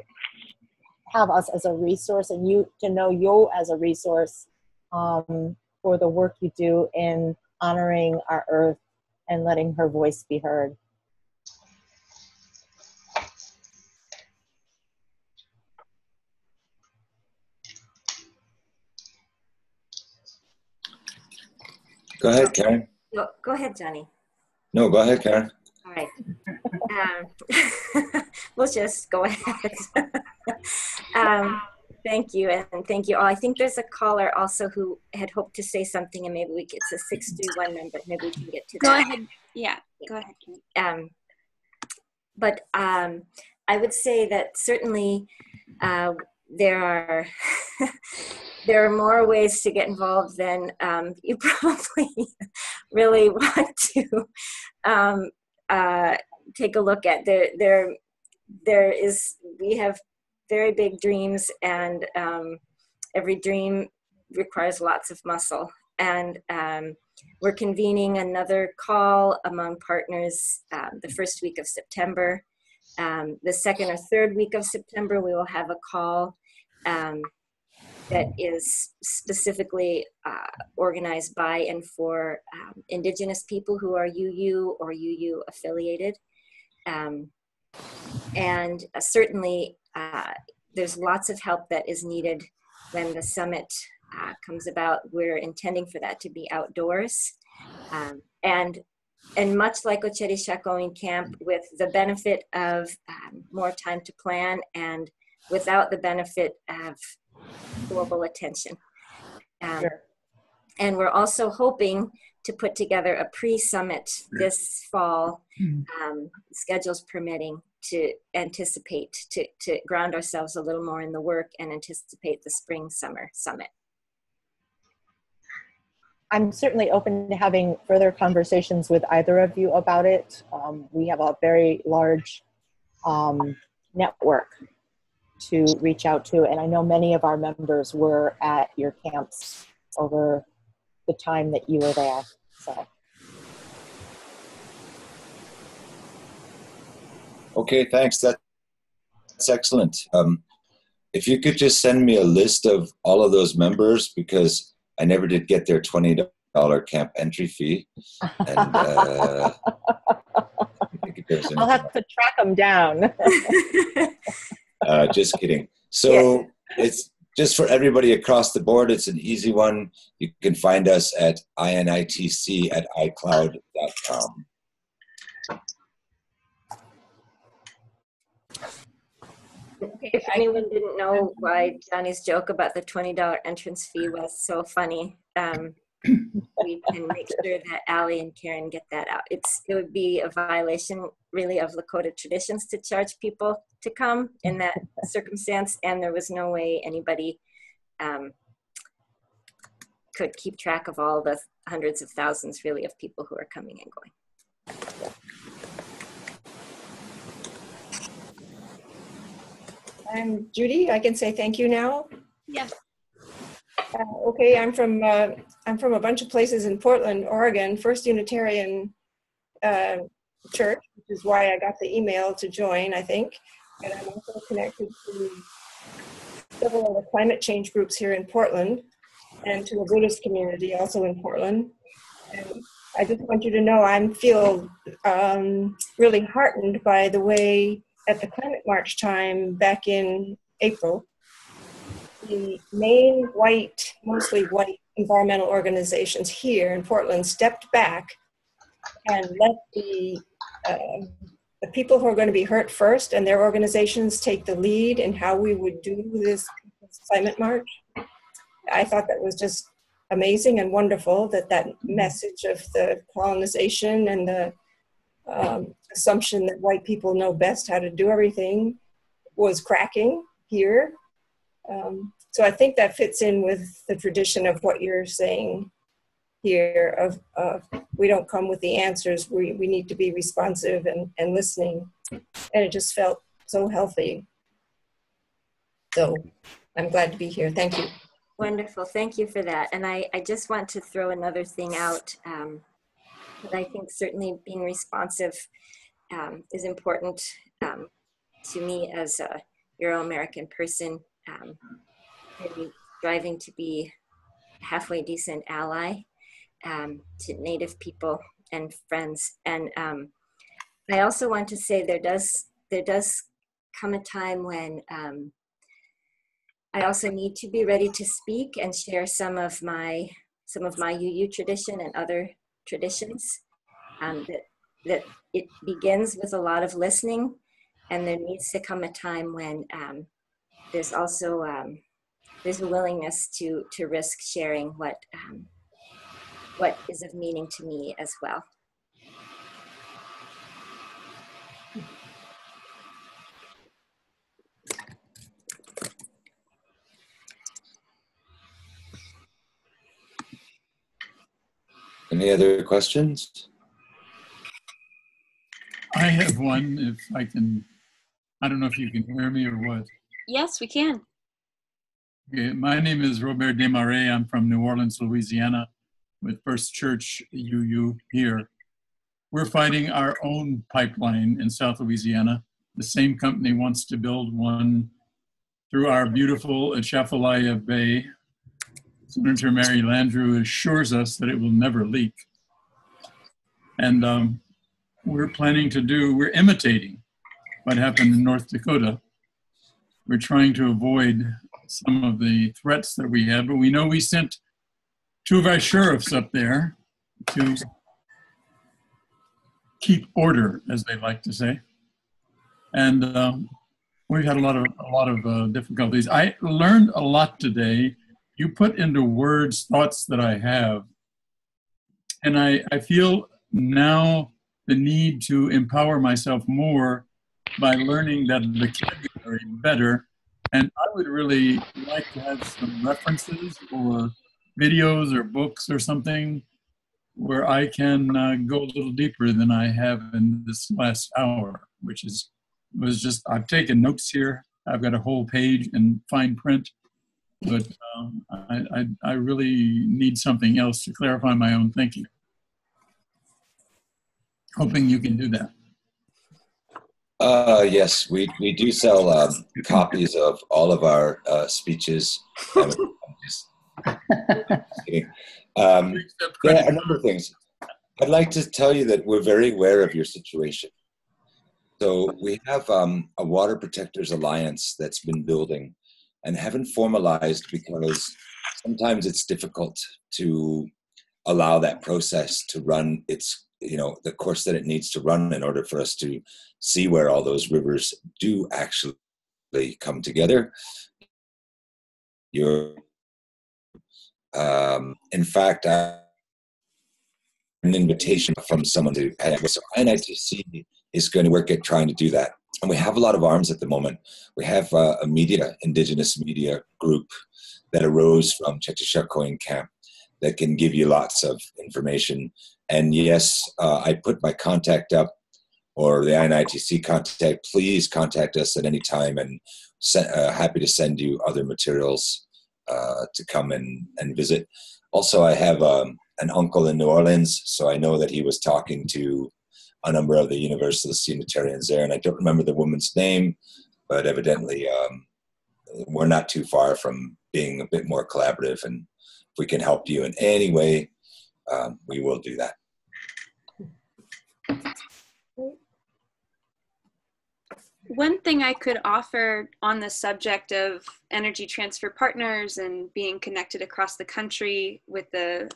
have us as a resource, and you to know you as a resource for the work you do in honoring our earth and letting her voice be heard. Go ahead, Karen. Go ahead, Johnny. No, go ahead, Karen. All right. We'll just go ahead. Thank you, and thank you all. I think there's a caller also who had hoped to say something, and maybe it's a 631 number. Maybe we can get to Go that. ahead. Yeah, go ahead. But I would say that certainly there are there are more ways to get involved than you probably really want to take a look at. We have very big dreams, and every dream requires lots of muscle. And we're convening another call among partners the first week of September. The second or third week of September, we will have a call that is specifically organized by and for Indigenous people who are UU or UU affiliated. And certainly there's lots of help that is needed when the summit comes about. We're intending for that to be outdoors. And much like Ocheri Shakowin Camp, with the benefit of more time to plan and without the benefit of global attention. Sure. And we're also hoping to put together a pre-summit this fall, schedules permitting, to anticipate, to ground ourselves a little more in the work and anticipate the spring-summer summit. I'm certainly open to having further conversations with either of you about it. We have a very large network to reach out to, and I know many of our members were at your camps over the time that you were there. So. Okay, thanks. That's excellent. If you could just send me a list of all of those members, because I never did get their $20 camp entry fee. And I'll have to track them down. Just kidding. So it's just for everybody across the board. It's an easy one. You can find us at initc@icloud.com. If anyone didn't know why Johnny's joke about the $20 entrance fee was so funny, we can make sure that Allie and Karen get that out. It would be a violation, really, of Lakota traditions to charge people to come in that circumstance, and there was no way anybody could keep track of all the hundreds of thousands, really, of people who are coming and going. I'm Judy. I can say thank you now. Yes. Okay, I'm from a bunch of places in Portland, Oregon. First Unitarian Church, which is why I got the email to join, I think. And I'm also connected to several of the climate change groups here in Portland, and to a Buddhist community also in Portland. And I just want you to know I feel really heartened by the way at the Climate March time back in April, the main white, mostly white environmental organizations here in Portland stepped back and let the people who are going to be hurt first and their organizations take the lead in how we would do this Climate March. I thought that was just amazing and wonderful, that message of the colonization and the assumption that white people know best how to do everything was cracking here. So I think that fits in with the tradition of what you're saying here of we don't come with the answers, we need to be responsive and listening. And it just felt so healthy. So I'm glad to be here. Thank you. Wonderful. Thank you for that. And I just want to throw another thing out. But I think certainly being responsive is important to me as a Euro-American person, maybe striving to be halfway decent ally to Native people and friends. And I also want to say there does come a time when I also need to be ready to speak and share some of my UU tradition and other traditions. That it begins with a lot of listening, and there needs to come a time when there's also there's a willingness to risk sharing what is of meaning to me as well. Any other questions? I have one, if I can. I don't know if you can hear me or what. Yes, we can. Okay, my name is Robert Desmarais. I'm from New Orleans, Louisiana, with First Church UU here. We're fighting our own pipeline in South Louisiana. The same company wants to build one through our beautiful Atchafalaya Bay. Senator Mary Landrieu assures us that it will never leak. And we're imitating what happened in North Dakota. We're trying to avoid some of the threats that we had, but we know we sent 2 of our sheriffs up there to keep order, as they like to say. And we've had a lot of difficulties. I learned a lot today. You put into words thoughts that I have. And I feel now the need to empower myself more by learning that vocabulary better. And I would really like to have some references or videos or books or something where I can go a little deeper than I have in this last hour, which was just, I've taken notes here. I've got a whole page in fine print, but I really need something else to clarify my own thinking. Hoping you can do that. Yes, we do sell copies of all of our speeches. I'm just kidding. Yeah, a number of things. I'd like to tell you that we're very aware of your situation. So we have a Water Protectors Alliance that's been building and haven't formalized because sometimes it's difficult to allow that process to run its, the course that it needs to run in order for us to see where all those rivers do actually come together. In fact, an invitation from someone to so INITC is going to work at trying to do that. And we have a lot of arms at the moment. We have a indigenous media group that arose from Chechichakoin camp that can give you lots of information. And yes, I put my contact up, or the INITC contact. Please contact us at any time, and happy to send you other materials to come and visit. Also, I have an uncle in New Orleans, so I know that he was talking to a number of the Universalist Unitarians there, and I don't remember the woman's name, but evidently we're not too far from being a bit more collaborative, and if we can help you in any way, we will do that. One thing I could offer on the subject of Energy Transfer Partners and being connected across the country with the,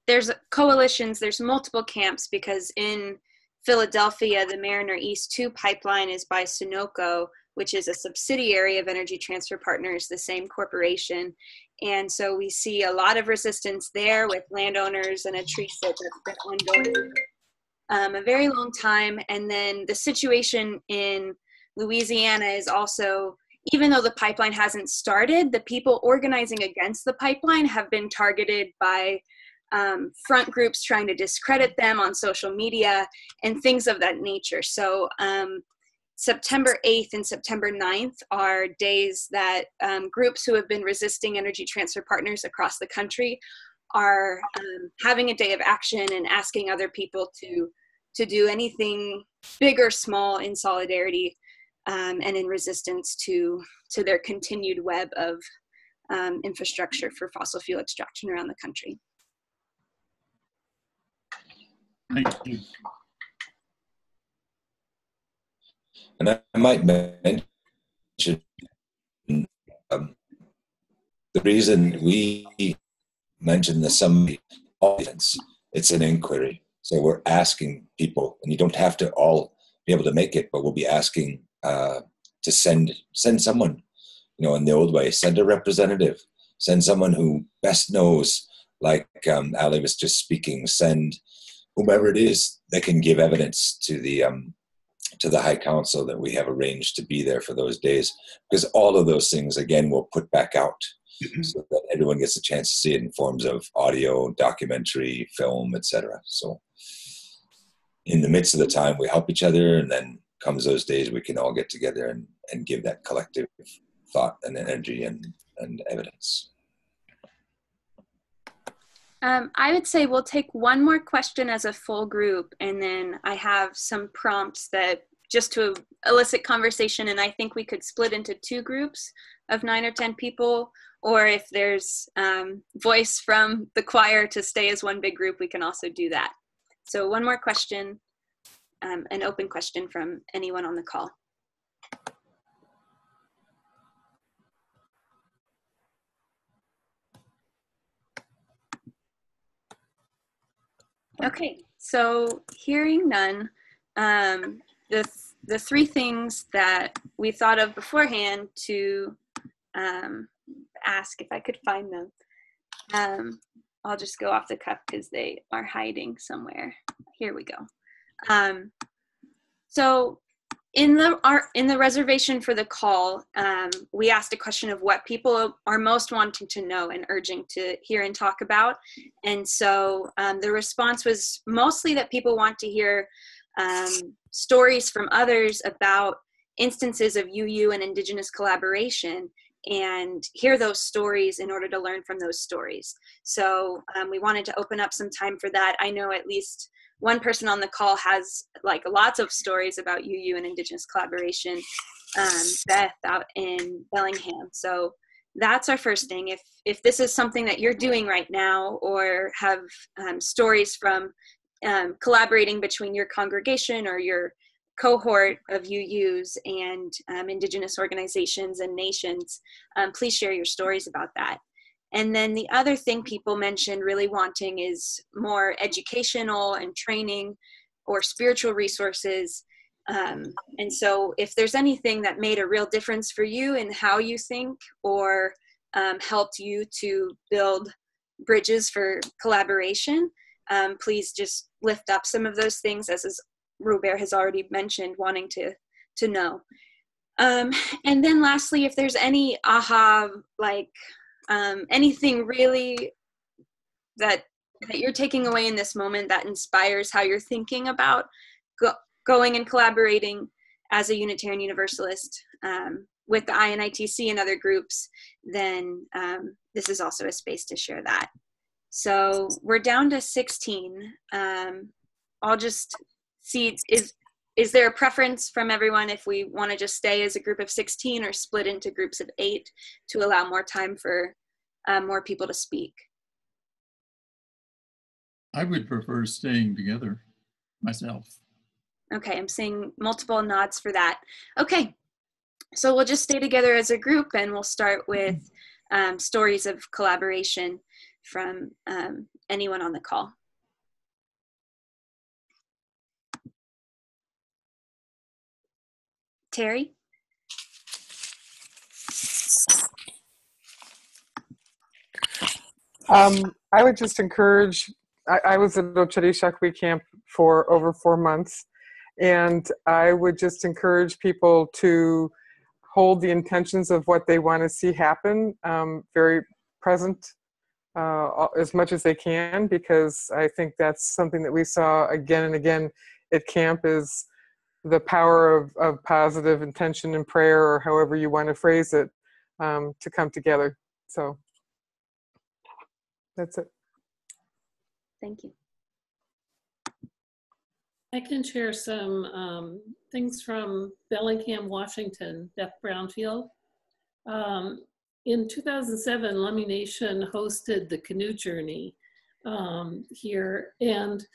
there's coalitions, there's multiple camps, because in Philadelphia, the Mariner East 2 pipeline is by Sunoco, which is a subsidiary of Energy Transfer Partners, the same corporation. And so we see a lot of resistance there with landowners and a tree sit that's been ongoing a very long time. And then the situation in Louisiana is also, even though the pipeline hasn't started, the people organizing against the pipeline have been targeted by front groups trying to discredit them on social media and things of that nature. So September 8th and September 9th are days that groups who have been resisting Energy Transfer Partners across the country are having a day of action and asking other people to do anything big or small in solidarity and in resistance to their continued web of infrastructure for fossil fuel extraction around the country. Thank you. And I might mention the reason we mentioned the summary audience, it's an inquiry. So we're asking people, and you don't have to all be able to make it, but we'll be asking to send someone, you know, in the old way, send a representative, send someone who best knows, like Ali was just speaking, send whomever it is that can give evidence to the High Council that we have arranged to be there for those days, because all of those things, again, we'll put back out so that everyone gets a chance to see it in forms of audio, documentary, film, etc. So in the midst of the time, we help each other, and then comes those days we can all get together and give that collective thought and energy and evidence. I would say we'll take one more question as a full group, and then I have some prompts that just to elicit conversation, and I think we could split into 2 groups of 9 or 10 people, or if there's voice from the choir to stay as one big group, we can also do that. So one more question, an open question from anyone on the call. Okay, so hearing none, the 3 things that we thought of beforehand to ask, if I could find them, I'll just go off the cuff because they are hiding somewhere. Here we go. So in the reservation for the call, we asked a question of what people are most wanting to know and urging to hear and talk about. And so the response was mostly that people want to hear stories from others about instances of UU and Indigenous collaboration, and hear those stories in order to learn from those stories. So we wanted to open up some time for that. I know at least one person on the call has like lots of stories about UU and Indigenous collaboration, Beth out in Bellingham. So that's our first thing. If this is something that you're doing right now, or have stories from collaborating between your congregation or your cohort of UUs and Indigenous organizations and nations, please share your stories about that. And then the other thing people mentioned really wanting is more educational and training or spiritual resources. And so if there's anything that made a real difference for you in how you think, or helped you to build bridges for collaboration, please just lift up some of those things, as Robert has already mentioned, wanting to know. And then lastly, if there's any aha, like anything really that you're taking away in this moment that inspires how you're thinking about going and collaborating as a Unitarian Universalist with the INITC and other groups, then this is also a space to share that. So we're down to 16. I'll just see, is there a preference from everyone if we want to just stay as a group of 16 or split into groups of 8 to allow more time for more people to speak? I would prefer staying together myself. Okay, I'm seeing multiple nods for that. Okay, so we'll just stay together as a group, and we'll start with stories of collaboration from anyone on the call. Terry? I would just encourage, I was at Ocheri Shakwi camp for over 4 months, and I would just encourage people to hold the intentions of what they want to see happen very present as much as they can, because I think that's something that we saw again and again at camp, is the power of positive intention and prayer, or however you want to phrase it, to come together. So that's it. Thank you. I can share some things from Bellingham, Washington, Beth Brownfield. in 2007, Lummi Nation hosted the canoe journey here. And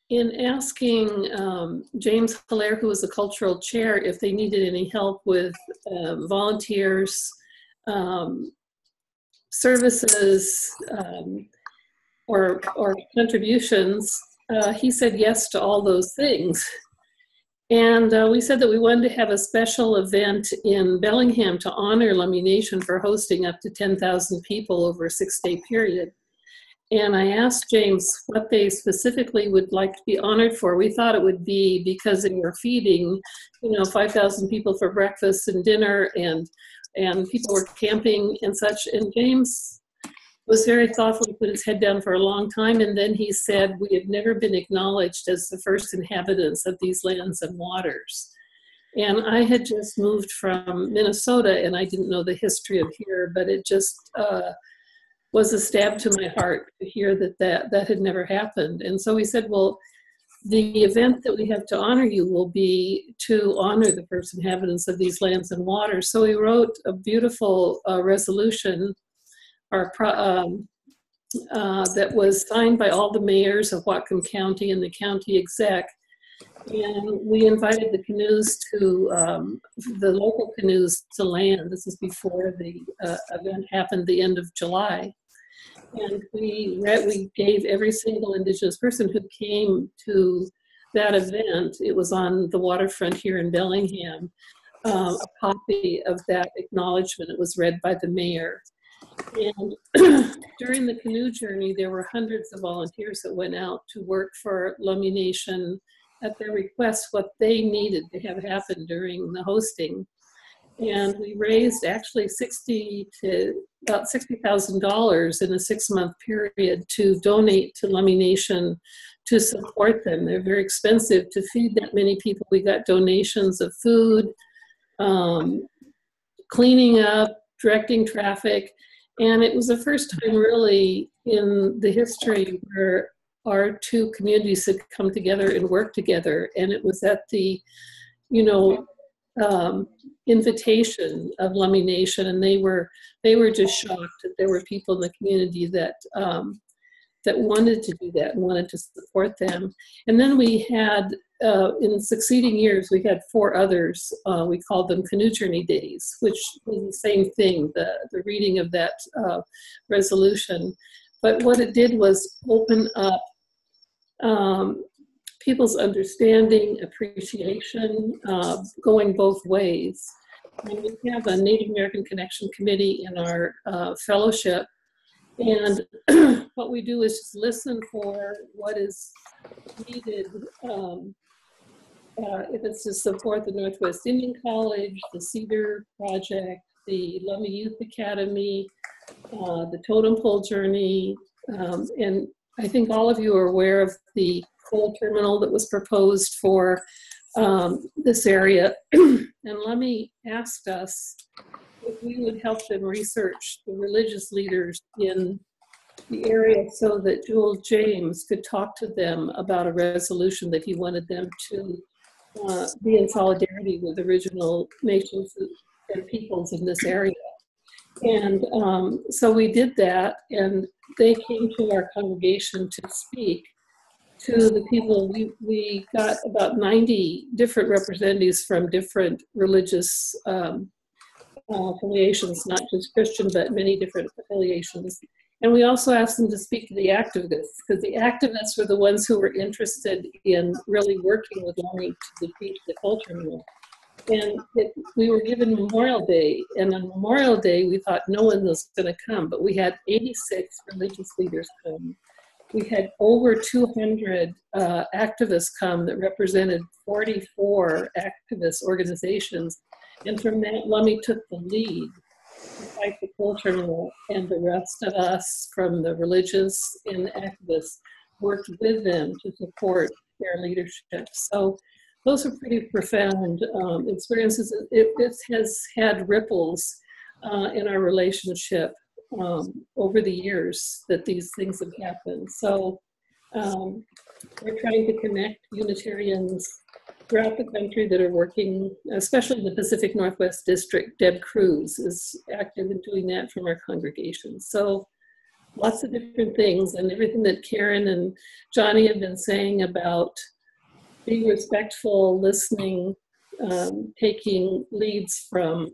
in asking James Hilaire, who was the cultural chair, if they needed any help with volunteers, services, or contributions, he said yes to all those things. And we said that we wanted to have a special event in Bellingham to honor Lummi Nation for hosting up to 10,000 people over a 6-day period. And I asked James what they specifically would like to be honored for. We thought it would be because they were feeding, 5,000 people for breakfast and dinner, and people were camping and such. And James was very thoughtful. He put his head down for a long time, and then he said, "We have never been acknowledged as the first inhabitants of these lands and waters." And I had just moved from Minnesota, and I didn't know the history of here, but it just was a stab to my heart to hear that had never happened. And so he said, well, the event that we have to honor you will be to honor the first inhabitants of these lands and waters. So he wrote a beautiful resolution that was signed by all the mayors of Whatcom County and the county exec. And we invited the canoes the local canoes to land. This is before the event happened the end of July. And we gave every single Indigenous person who came to that event, it was on the waterfront here in Bellingham, a copy of that acknowledgement. It was read by the mayor. And during the canoe journey, there were hundreds of volunteers that went out to work for Lummi Nation at their request, what they needed to have happen during the hosting. And we raised actually about $60,000 in a 6-month period to donate to Lummi Nation to support them. They're very expensive to feed that many people. We got donations of food, cleaning up, directing traffic. And it was the first time really in the history where our two communities had come together and worked together. And it was at the, invitation of Lummi Nation, and they were just shocked that there were people in the community that wanted to do that and wanted to support them. And then we had, in succeeding years, we had 4 others. We called them Canoe Journey Days, which was the same thing, the reading of that resolution. But what it did was open up people's understanding, appreciation, going both ways. And we have a Native American Connection Committee in our fellowship. And what we do is just listen for what is needed. If it's to support the Northwest Indian College, the Cedar Project, the Lummi Youth Academy, the Totem Pole Journey, and I think all of you are aware of the coal terminal that was proposed for this area. And Lummi asked us if we would help them research the religious leaders in the area so that Jewel James could talk to them about a resolution that he wanted them to be in solidarity with original nations and peoples in this area. And so we did that, and they came to our congregation to speak to the people. We got about 90 different representatives from different religious affiliations, not just Christian, but many different affiliations. And we also asked them to speak to the activists, because the activists were the ones who were interested in really working with Lummi to defeat the coal terminal. And we were given Memorial Day, and on Memorial Day, we thought no one was going to come, but we had 86 religious leaders come. We had over 200 activists come that represented 44 activist organizations. And from that, Lummi took the lead to fight the coal terminal, and the rest of us from the religious and the activists worked with them to support their leadership. So those are pretty profound experiences. It has had ripples in our relationship over the years that these things have happened. So we're trying to connect Unitarians throughout the country that are working, especially in the Pacific Northwest District. Deb Cruz is active in doing that from our congregation. So lots of different things, and everything that Karen and Johnny have been saying about being respectful, listening, taking leads from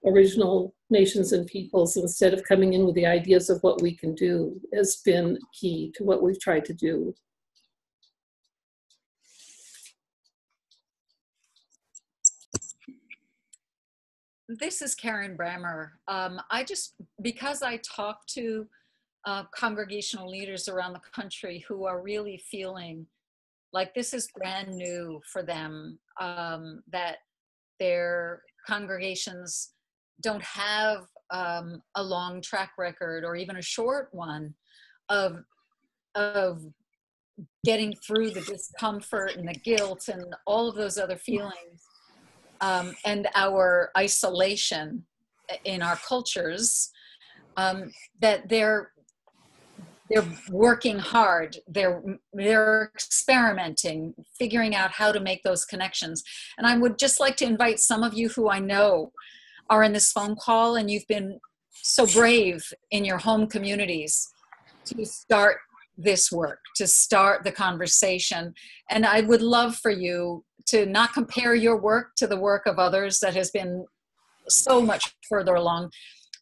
original nations and peoples instead of coming in with the ideas of what we can do has been key to what we've tried to do. This is Karen Brammer. Because I talk to congregational leaders around the country who are really feeling like this is brand new for them, that their congregations don't have a long track record or even a short one of getting through the discomfort and the guilt and all of those other feelings, and our isolation in our cultures, that they're working hard, they're experimenting, figuring out how to make those connections. And I would just like to invite some of you who I know are in this phone call, and you've been so brave in your home communities to start this work, to start the conversation. And I would love for you to not compare your work to the work of others that has been so much further along.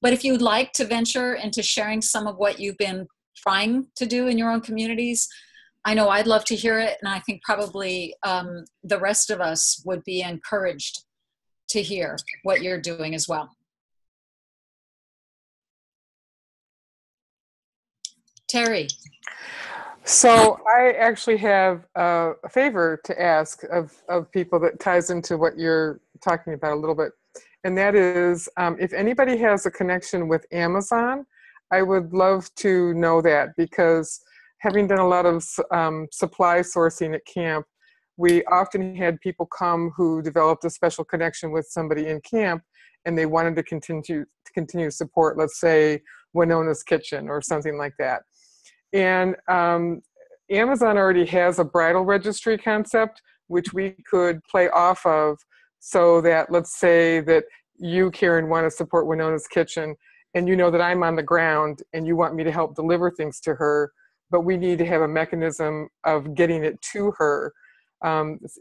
But if you'd like to venture into sharing some of what you've been trying to do in your own communities, I know I'd love to hear it. And I think probably the rest of us would be encouraged to hear what you're doing as well. Terry. So I actually have a favor to ask of people that ties into what you're talking about a little bit. And that is, if anybody has a connection with Amazon, I would love to know that, because having done a lot of supply sourcing at camp, we often had people come who developed a special connection with somebody in camp, and they wanted to continue to support, let's say, Winona's Kitchen or something like that. And Amazon already has a bridal registry concept, which we could play off of, so that, let's say that you, Karen, want to support Winona's Kitchen, and you know that I'm on the ground and you want me to help deliver things to her, but we need to have a mechanism of getting it to her.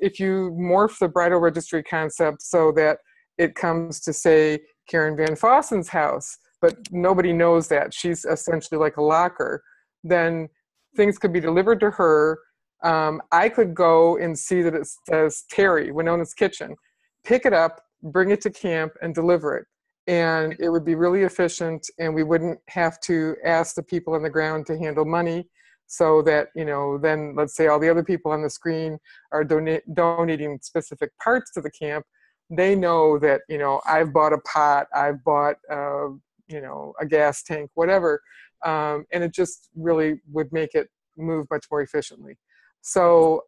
If you morph the bridal registry concept so that it comes to, say, Karen Van Fossen's house, but nobody knows that, she's essentially like a locker, then things could be delivered to her. I could go and see that it says Terry, Winona's Kitchen, pick it up, bring it to camp, and deliver it. And it would be really efficient, and we wouldn't have to ask the people on the ground to handle money, so that, you know, then let's say all the other people on the screen are donating specific parts to the camp. They know that, you know, I've bought a pot, I've bought, you know, a gas tank, whatever. And it just really would make it move much more efficiently. So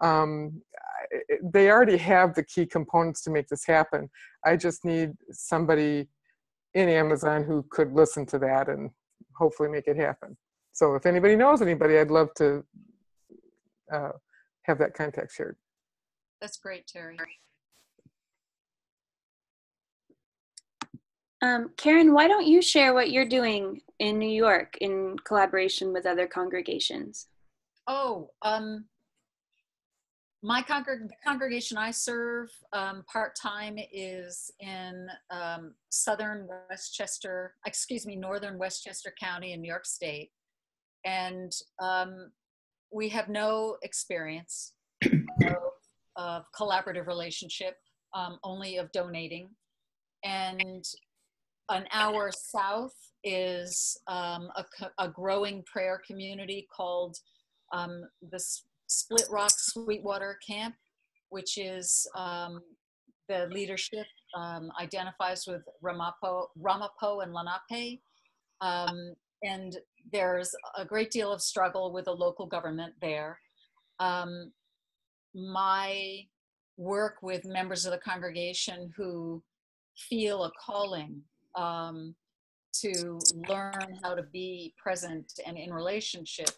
they already have the key components to make this happen. I just need somebody in Amazon who could listen to that and hopefully make it happen. So if anybody knows anybody, I'd love to have that contact shared. That's great, Terry. Karen, why don't you share what you're doing in New York in collaboration with other congregations? Oh, my congregation I serve part-time is in northern Westchester County in New York State. And we have no experience of collaborative relationship, only of donating. And an hour south is a growing prayer community called the Split Rock Sweetwater Camp, which is the leadership identifies with Ramapo and Lenape. And there's a great deal of struggle with the local government there. My work with members of the congregation who feel a calling to learn how to be present and in relationship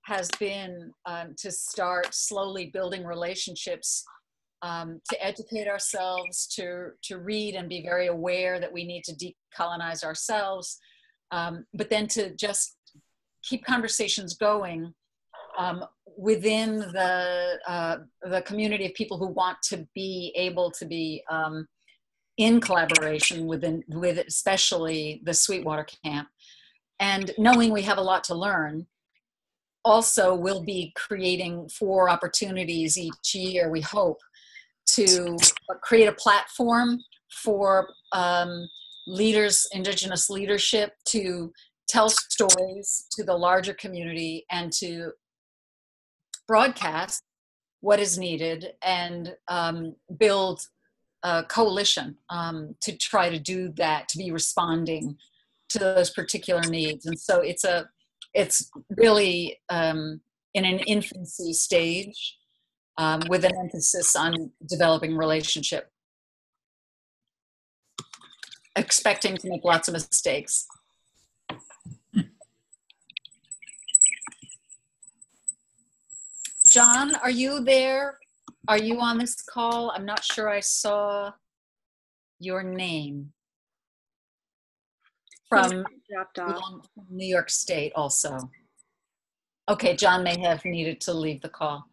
has been to start slowly building relationships, to educate ourselves, to read and be very aware that we need to decolonize ourselves, but then to just keep conversations going within the community of people who want to be able to be in collaboration with especially the Sweetwater Camp. And knowing we have a lot to learn, also we'll be creating 4 opportunities each year, we hope, to create a platform for leaders, Indigenous leadership, to tell stories to the larger community and to broadcast what is needed and build a coalition to try to do that, to be responding to those particular needs. And so it's really in an infancy stage with an emphasis on developing relationship, expecting to make lots of mistakes. John, are you there? Are you on this call? I'm not sure I saw your name. From dropped off. New York State also. Okay, John may have needed to leave the call.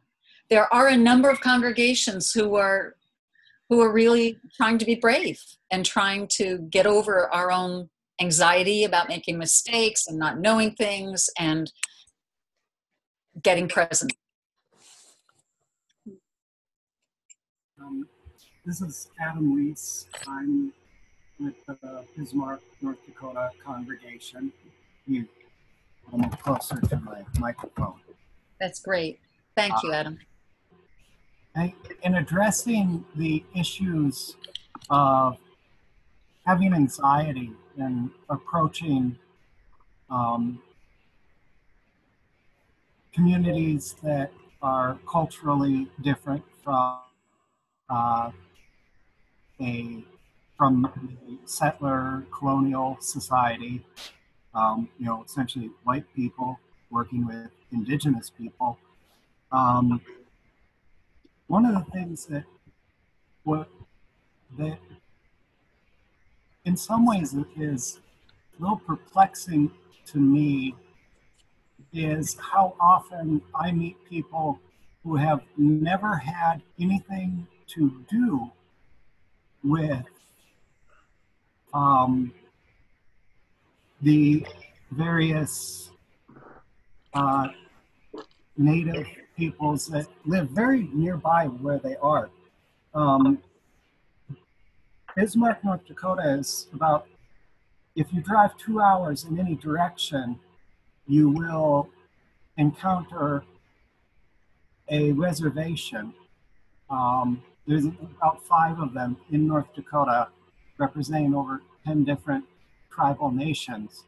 There are a number of congregations who are really trying to be brave and trying to get over our own anxiety about making mistakes and not knowing things and getting present. This is Adam Weiss. I'm with the Bismarck, North Dakota congregation. You a little closer to my microphone. That's great. Thank you, Adam. In addressing the issues of having anxiety and approaching communities that are culturally different from from the settler colonial society, essentially white people working with indigenous people. One of the things that in some ways is a little perplexing to me is how often I meet people who have never had anything to do with the various native peoples that live very nearby where they are. Bismarck, North Dakota is about, if you drive 2 hours in any direction, you will encounter a reservation. There's about 5 of them in North Dakota, representing over 10 different tribal nations.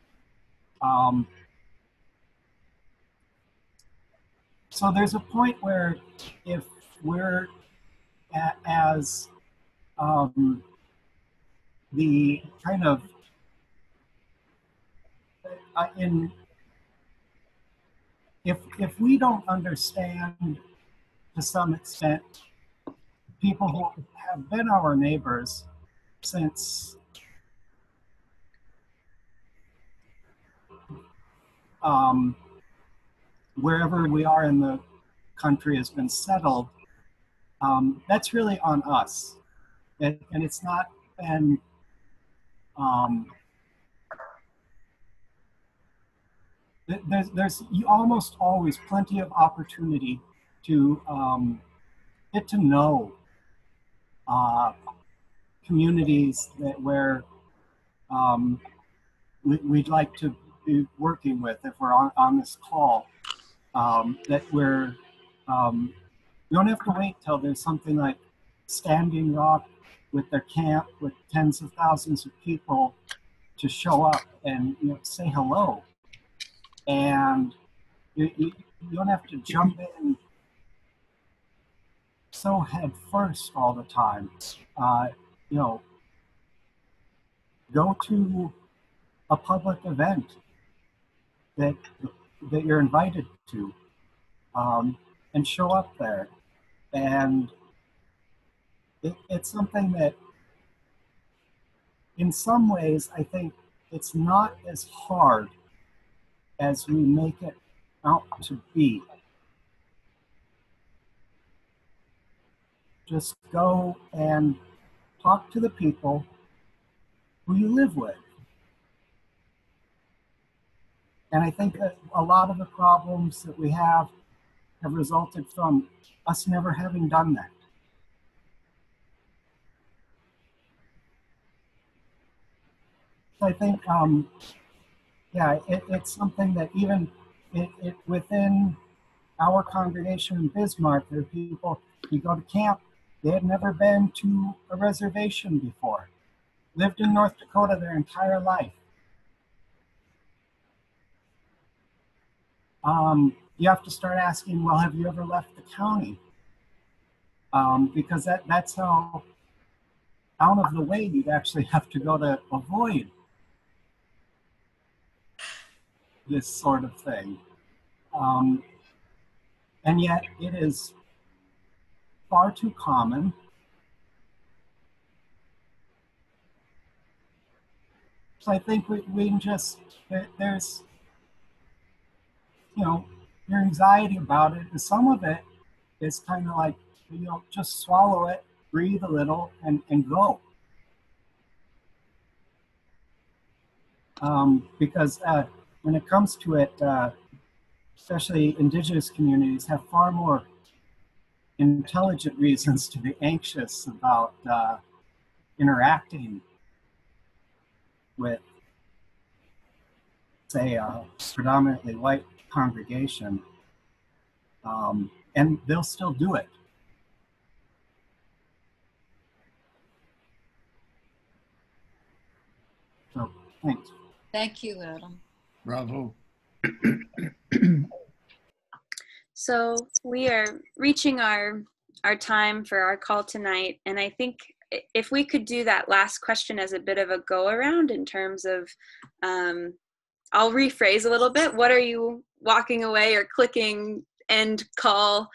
So there's a point where if we're as the kind of if we don't understand to some extent people who have been our neighbors since wherever we are in the country has been settled, that's really on us. And it's not been there's almost always plenty of opportunity to get to know communities where we'd like to be working with if we're on this call. That we're we don't have to wait till there's something like Standing Rock with their camp with tens of thousands of people to show up and say hello. And you don't have to jump in so head first all the time. Go to a public event that you're invited to. and show up there. And it's something that, in some ways, I think it's not as hard as we make it out to be. Just go and talk to the people who you live with. And I think that a lot of the problems that we have resulted from us never having done that. I think, yeah, it's something that even within our congregation in Bismarck, there are people, you go to camp, they had never been to a reservation before, lived in North Dakota their entire life. You have to start asking, well, have you ever left the county? Because that's how out of the way you'd actually have to go to avoid this sort of thing. And yet it is far too common. So I think we can just, there's, you know, your anxiety about it, and some of it is kind of like, you know, just swallow it, breathe a little, and go. Because when it comes to it, especially indigenous communities have far more intelligent reasons to be anxious about interacting with, say, a predominantly white congregation, and they'll still do it. So, thanks. Thank you, Adam. Bravo. So we are reaching our time for our call tonight, and I think if we could do that last question as a bit of a go around in terms of, I'll rephrase a little bit. What are you walking away or clicking end call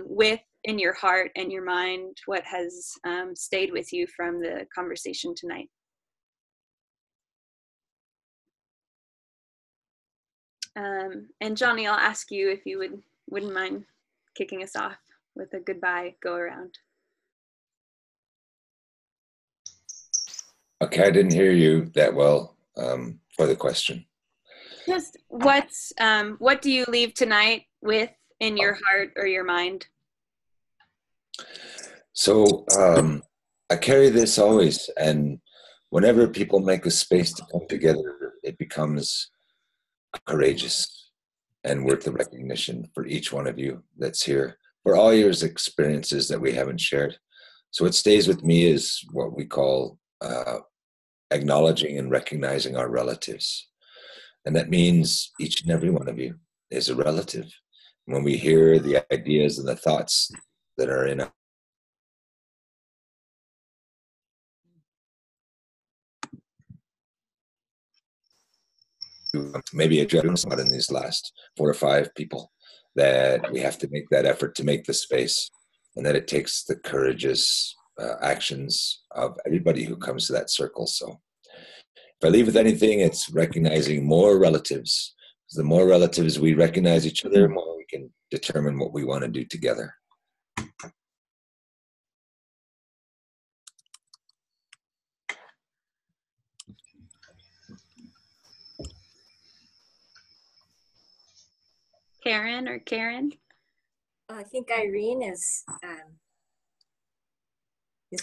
with in your heart and your mind? What has stayed with you from the conversation tonight? And Johnny, I'll ask you if you wouldn't mind kicking us off with a goodbye go around. Okay, I didn't hear you that well for the question. Just what do you leave tonight with in your heart or your mind? So I carry this always, and whenever people make a space to come together, it becomes courageous and worth the recognition for each one of you that's here, for all your experiences that we haven't shared. So what stays with me is what we call acknowledging and recognizing our relatives. And that means each and every one of you is a relative. When we hear the ideas and the thoughts that are in maybe address in these last 4 or 5 people, that we have to make that effort to make the space, and that it takes the courageous actions of everybody who comes to that circle. So if I leave with anything, it's recognizing more relatives. The more relatives we recognize each other, the more we can determine what we want to do together. Karen? I think Irene is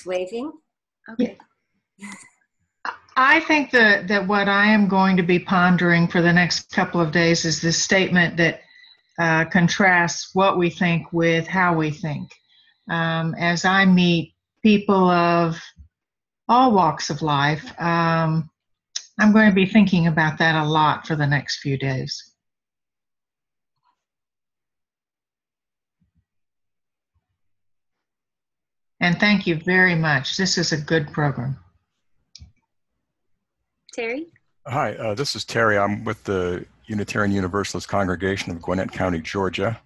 waving. Okay. I think that what I am going to be pondering for the next couple of days is this statement that contrasts what we think with how we think. As I meet people of all walks of life, I'm going to be thinking about that a lot for the next few days. And thank you very much. This is a good program. Terry? Hi, this is Terry. I'm with the Unitarian Universalist Congregation of Gwinnett County, Georgia.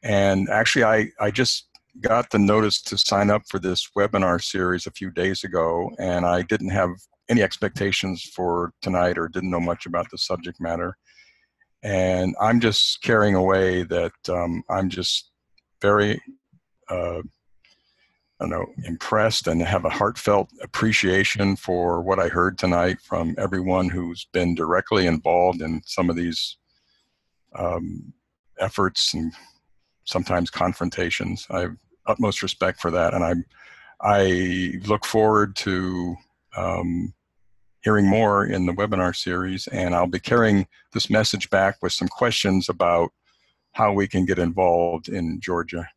And actually, I just got the notice to sign up for this webinar series a few days ago, and I didn't have any expectations for tonight or didn't know much about the subject matter. And I'm just carrying away that I'm just very, I don't know, impressed and have a heartfelt appreciation for what I heard tonight from everyone who's been directly involved in some of these efforts and sometimes confrontations. I have utmost respect for that, and I look forward to hearing more in the webinar series, and I'll be carrying this message back with some questions about how we can get involved in Georgia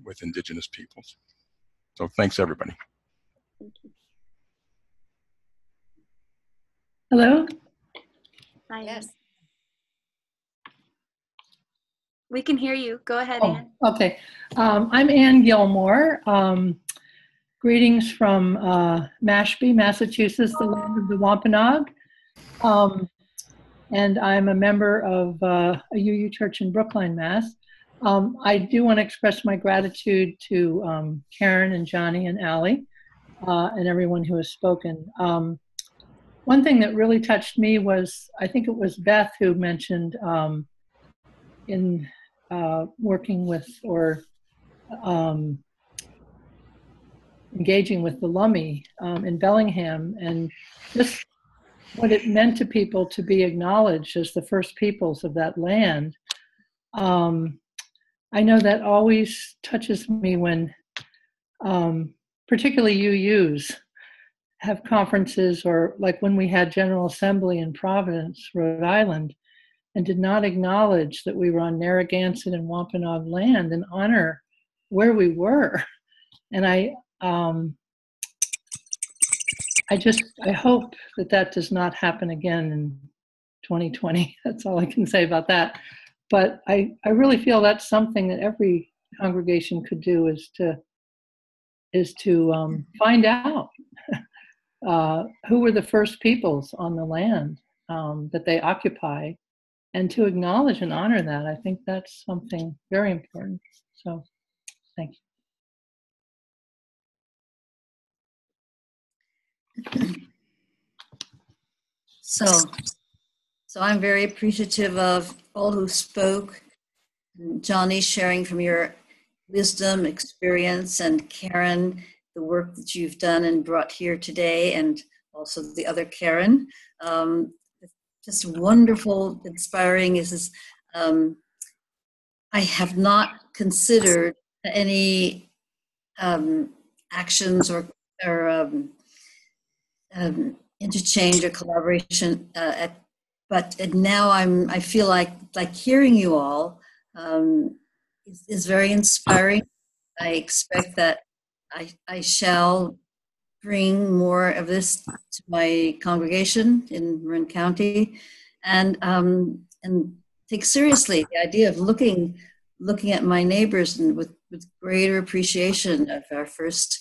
with Indigenous peoples. So thanks, everybody. Hello? Hi. Yes. We can hear you. Go ahead, Oh, Ann. okay. I'm Ann Gilmore. Greetings from Mashpee, Massachusetts, the land of the Wampanoag. And I'm a member of a UU church in Brookline, Mass. I do want to express my gratitude to Karen and Johnny and Allie and everyone who has spoken. One thing that really touched me was, I think it was Beth who mentioned in working with or engaging with the Lummi in Bellingham, and just what it meant to people to be acknowledged as the first peoples of that land. I know that always touches me when particularly UUs have conferences, or like when we had General Assembly in Providence, Rhode Island, and did not acknowledge that we were on Narragansett and Wampanoag land and honor where we were. And I hope that that does not happen again in 2020. That's all I can say about that. But I really feel that's something that every congregation could do, is to find out who were the first peoples on the land that they occupy, and to acknowledge and honor that. I think that's something very important. So, thank you. So I'm very appreciative of all who spoke. Johnny, sharing from your wisdom, experience, and Karen, the work that you've done and brought here today, and also the other Karen. Just wonderful, inspiring. I have not considered any actions or interchange or collaboration, but now I feel like hearing you all is very inspiring. I expect that I shall bring more of this to my congregation in Marin County, and take seriously the idea of looking at my neighbors and with greater appreciation of our first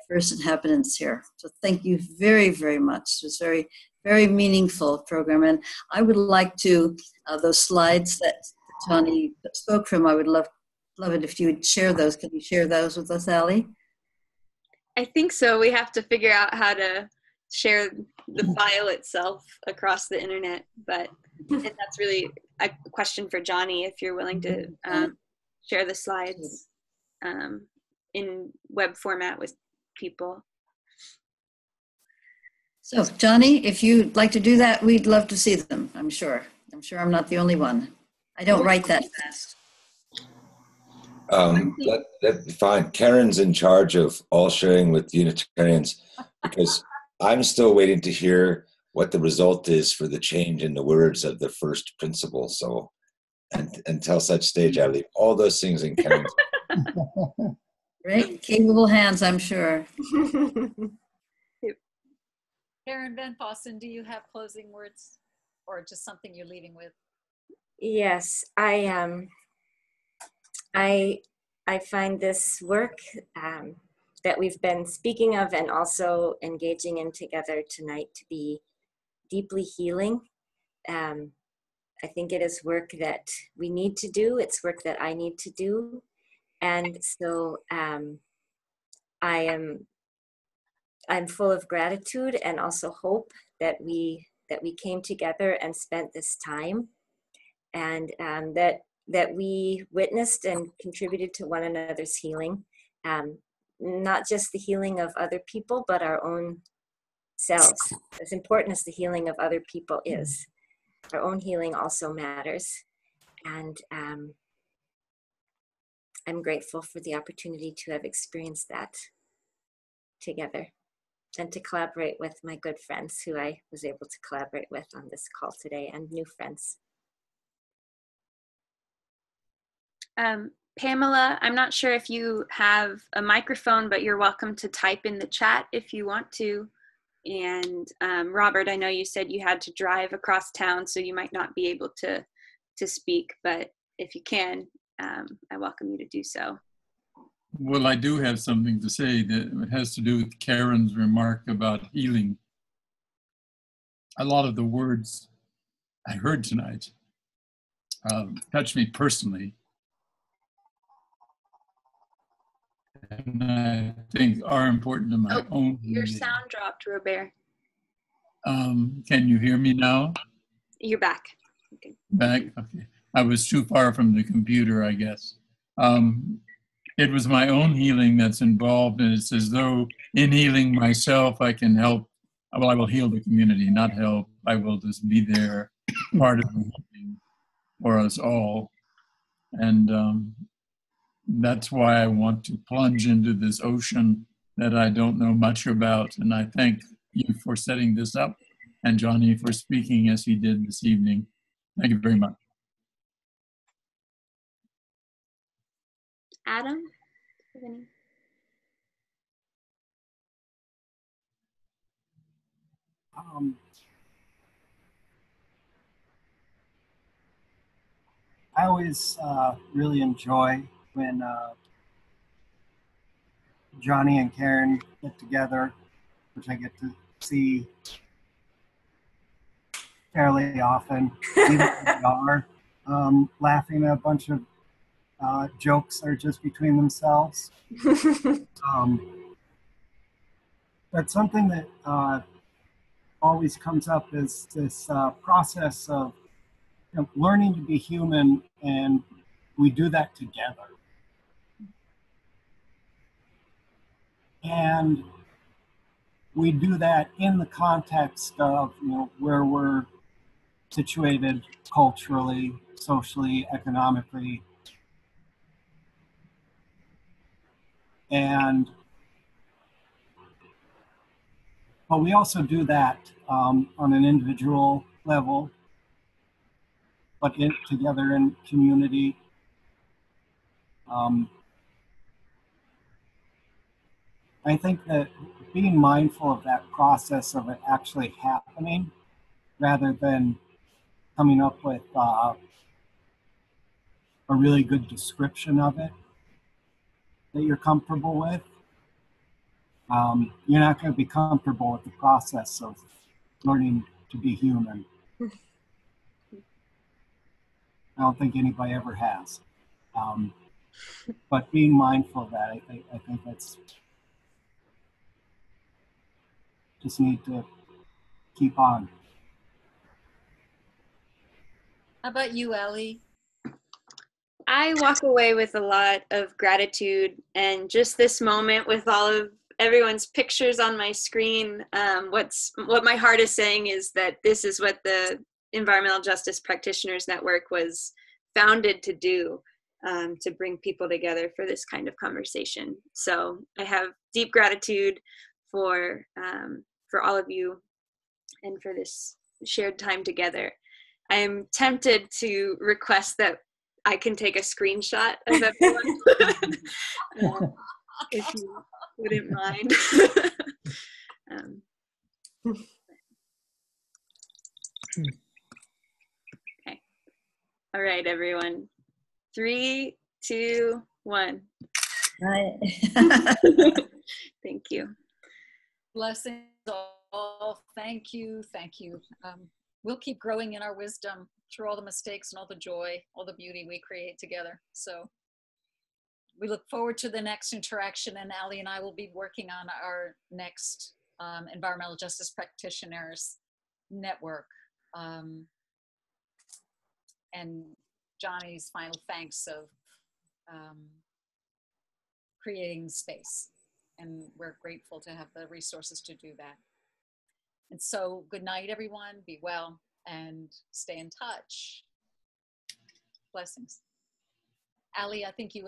inhabitants here. So thank you very, very much. It was very, very meaningful program, and I would like to those slides that Johnny spoke from. I would love it if you would share those. Can you share those with us, Allie? I think so. We have to figure out how to share the file itself across the internet, but and that's really a question for Johnny, if you're willing to share the slides in web format with people. So Johnny, if you'd like to do that, we'd love to see them. I'm sure I'm not the only one. I don't write that fast. That'd be fine. Karen's in charge of all sharing with Unitarians, because I'm still waiting to hear what the result is for the change in the words of the first principle. So, until such stage, I leave all those things in Karen's. Great, capable hands, I'm sure. Karen Van Fossen, do you have closing words, or just something you're leaving with? Yes, I find this work that we've been speaking of and also engaging in together tonight to be deeply healing. I think it is work that we need to do. It's work that I need to do. And so I'm full of gratitude and also hope that we came together and spent this time, and that we witnessed and contributed to one another's healing, not just the healing of other people, but our own selves. As important as the healing of other people is, our own healing also matters. And I'm grateful for the opportunity to have experienced that together, and to collaborate with my good friends who I was able to collaborate with on this call today, and new friends. Pamela, I'm not sure if you have a microphone, but you're welcome to type in the chat if you want to. And Robert, I know you said you had to drive across town, so you might not be able to speak, but if you can, I welcome you to do so. Well, I do have something to say that it has to do with Karen's remark about healing. A lot of the words I heard tonight touched me personally. And I think are important to my own Your healing. sound dropped, Robert. Can you hear me now? You're back. Okay. Back? Okay. I was too far from the computer, I guess. It was my own healing that's involved, and it's as though in healing myself, I can help. Well, I will heal the community, not help. I will just be there, part of the healing for us all. And that's why I want to plunge into this ocean that I don't know much about. And I thank you for setting this up, and Johnny for speaking as he did this evening. Thank you very much. Adam? I always really enjoy when Johnny and Karen get together, which I get to see fairly often, even if they are laughing at a bunch of jokes that are just between themselves. But something that always comes up is this process of learning to be human, and we do that together. And we do that in the context of where we're situated culturally, socially, economically. But we also do that on an individual level, but together in community. I think that being mindful of that process of it actually happening, rather than coming up with a really good description of it that you're comfortable with, you're not going to be comfortable with the process of learning to be human. I don't think anybody ever has. But being mindful of that, I think that's just need to keep on. How about you, Ellie? I walk away with a lot of gratitude, and just this moment with all of everyone's pictures on my screen, what my heart is saying is that this is what the Environmental Justice Practitioners Network was founded to do, to bring people together for this kind of conversation. So I have deep gratitude for all of you and for this shared time together. I am tempted to request that I can take a screenshot of everyone, if you wouldn't mind. Okay. All right, everyone. 3, 2, 1. Thank you. Blessings all. Thank you. Thank you. we'll keep growing in our wisdom through all the mistakes and all the joy, all the beauty we create together. So we look forward to the next interaction, and Ali and I will be working on our next environmental justice practitioners network. And Johnny's final thanks of creating space. And we're grateful to have the resources to do that. And so good night, everyone. Be well and stay in touch. Blessings. Ali, I think you